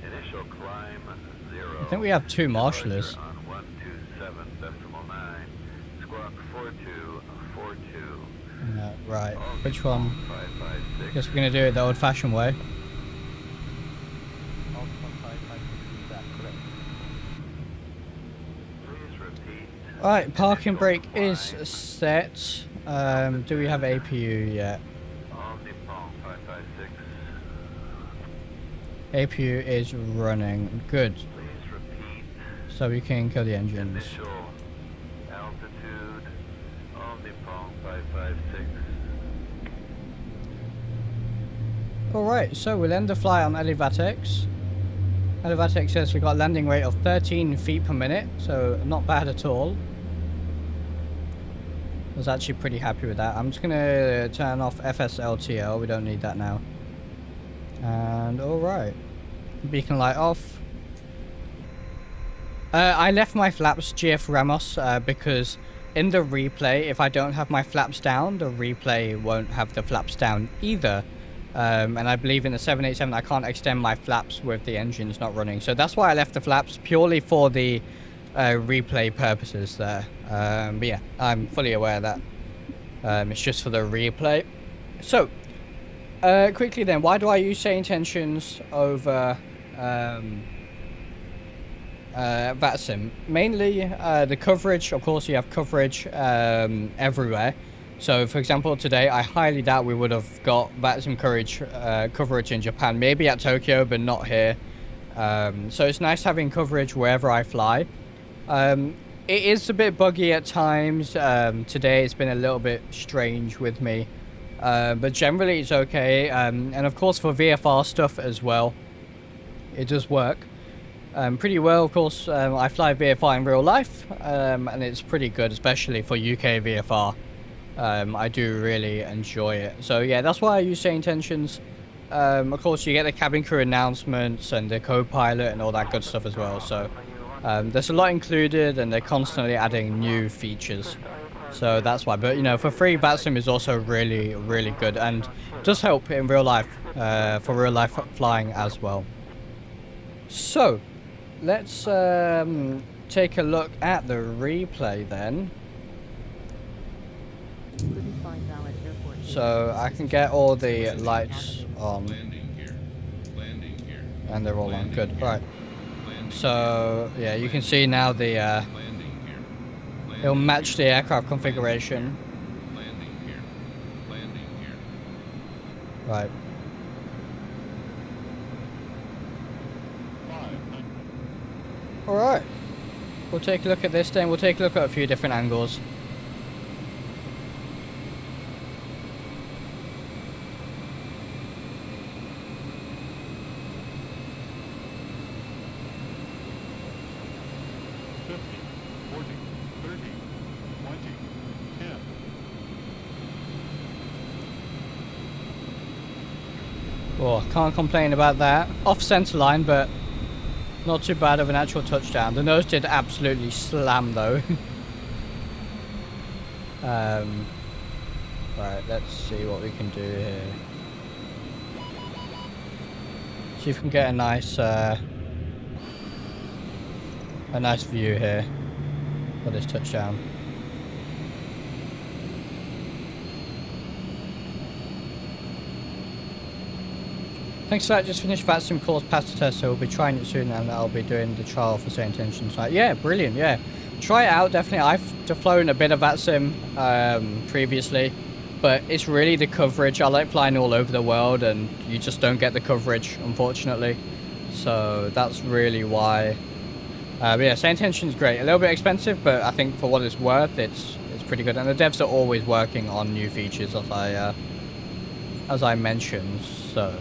Initial climb 0. I think we have 2 marshalers. On 127.9. Squawk 4242. Right, which one? Guess we're gonna do it the old-fashioned way. Right, parking brake is set. Do we have APU yet? APU is running. Good. So we can kill the engines. Altitude Omnipong 556. Alright, so we'll end the flight on Elevatex. Elevatex says we got a landing rate of 13 feet per minute, so not bad at all. I was actually pretty happy with that. I'm just gonna turn off FSLTL, we don't need that now. And alright. Beacon light off. I left my flaps GF Ramos because in the replay, if I don't have my flaps down, the replay won't have the flaps down either. And I believe in the 787 I can't extend my flaps with the engines not running. So that's why I left the flaps, purely for the replay purposes there. But yeah, I'm fully aware of that. It's just for the replay. So, quickly then, why do I use Saint Intentions over VATSIM? Mainly the coverage. Of course you have coverage everywhere. So for example today I highly doubt we would have got VATSIM coverage in Japan, maybe at Tokyo but not here. So it's nice having coverage wherever I fly. It is a bit buggy at times. Today it's been a little bit strange with me. But generally it's okay, and of course for VFR stuff as well, it does work pretty well. Of course I fly VFR in real life, and it's pretty good, especially for UK VFR. I do really enjoy it. So yeah, that's why I use Saint Intentions. Of course you get the cabin crew announcements and the co-pilot and all that good stuff as well. So there's a lot included, and they're constantly adding new features. So that's why. But you know, for free, VATSIM is also really, really good and does help in real life, for real life flying as well. So let's take a look at the replay then. So I can get all the lights on, and they're all on. Good. Right. So yeah, you can see now the it'll match the aircraft configuration. Right. Alright. We'll take a look at this then. We'll take a look at a few different angles. Oh, can't complain about that. Off centre line, but not too bad of an actual touchdown. The nose did absolutely slam though. Right, let's see what we can do here. See if we can get a nice view here for this touchdown. Thanks for that. Just finished that sim course, passed the test, so we'll be trying it soon, and I'll be doing the trial for St. Intentions. Like, yeah, brilliant. Yeah, try it out. Definitely. I've flown a bit of that sim previously, but it's really the coverage. I like flying all over the world, and you just don't get the coverage, unfortunately. So that's really why. But yeah, St. Intentions is great. A little bit expensive, but I think for what it's worth, it's pretty good. And the devs are always working on new features, as I mentioned. So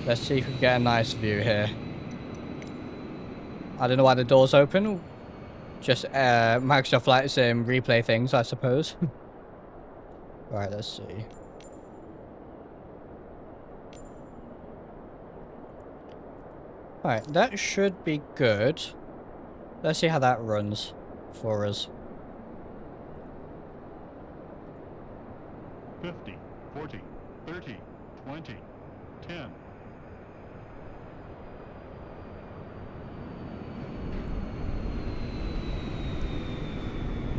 let's see if we can get a nice view here. I don't know why the door's open. Just Microsoft Flight Sim replay things, I suppose. Right, let's see. Alright, that should be good. Let's see how that runs for us. 50, 40, 30, 20, 10.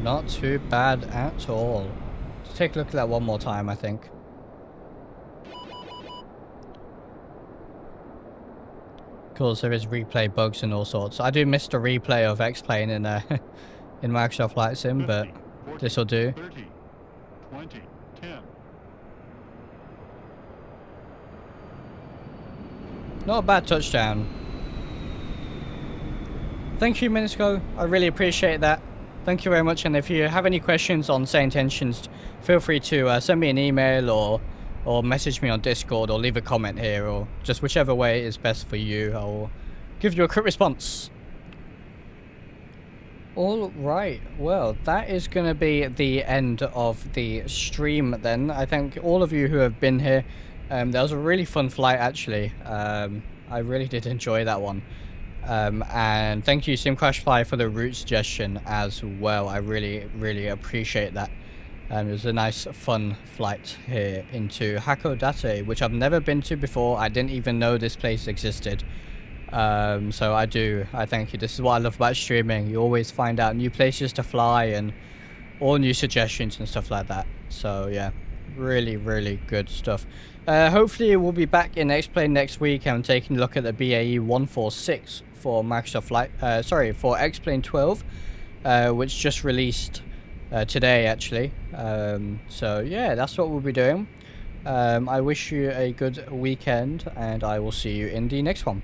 Not too bad at all. Let's take a look at that one more time, I think. Course, there is replay bugs and all sorts. I do miss the replay of X-Plane in in Microsoft Flight Sim, 50, but 40, this will do. 30, 20, 10. Not a bad touchdown. Thank you, Minisco. I really appreciate that. Thank you very much. And if you have any questions on St. Intentions, feel free to send me an email or message me on Discord, or leave a comment here, or just whichever way is best for you. I'll give you a quick response. All right, well, that is going to be the end of the stream then. I thank all of you who have been here. That was a really fun flight, actually. I really did enjoy that one. And thank you, SimCrashFly, for the route suggestion as well. I really appreciate that. It was a nice, fun flight here into Hakodate, which I've never been to before. I didn't even know this place existed. So I thank you. This is what I love about streaming. You always find out new places to fly and all new suggestions and stuff like that. So yeah, really good stuff. Hopefully we'll be back in X-Plane next week. I'm taking a look at the BAE 146 for Microsoft Flight. For X-Plane 12, which just released today, actually. So yeah, that's what we'll be doing. I wish you a good weekend, and I will see you in the next one.